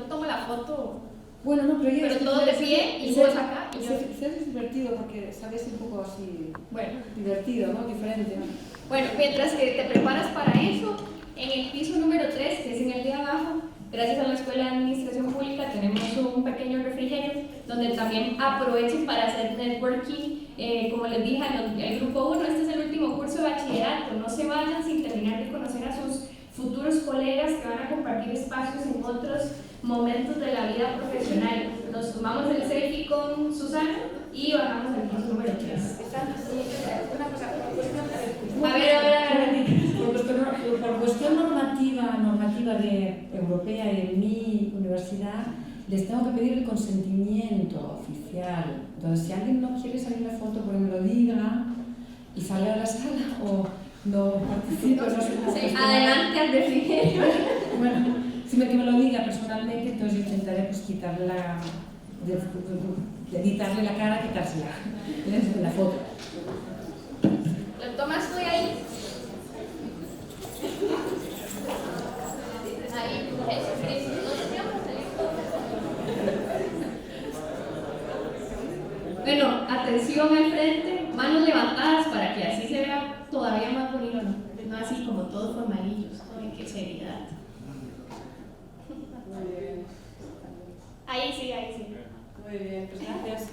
[SPEAKER 1] tomo la foto,
[SPEAKER 2] Bueno, no, pero
[SPEAKER 1] todo de pie y luego acá.
[SPEAKER 2] Selfie es divertido porque sabes un poco así,
[SPEAKER 1] Bueno,
[SPEAKER 2] divertido, ¿no? Diferente, ¿no?
[SPEAKER 1] Bueno, mientras que te preparas para eso, en el piso número 3, que es en el de abajo, gracias a la Escuela de Administración Pública tenemos un pequeño refrigerio donde también aprovechen para hacer networking. Como les dije al grupo 1, este es el último curso de bachillerato, no se vayan sin terminar de conocer a sus futuros colegas que van a compartir espacios en otros momentos de la vida profesional. Nos tomamos el selfie con Susana y bajamos al piso número 3.
[SPEAKER 3] Una cosa, por cuestión
[SPEAKER 1] A ver.
[SPEAKER 2] Por cuestión normativa europea y en mi universidad, les tengo que pedir el consentimiento oficial. Entonces, si alguien no quiere salir en la foto, porque me lo diga y sale a la sala o no participa, no sé.
[SPEAKER 1] Sí, adelante al refrigerio.
[SPEAKER 2] Bueno, si que me lo diga personalmente, entonces yo intentaré pues quitarle editarle la cara, quitársela en la foto.
[SPEAKER 1] ¿Lo tomas tú ahí? Ahí, eso, Cris. No teníamos salir. Bueno, atención al frente, manos levantadas para que así se vea todavía más bonito, no así como todos formalillos. Ay, qué seriedad.
[SPEAKER 3] Ahí sí, ahí sí.
[SPEAKER 6] Muy bien, pues gracias.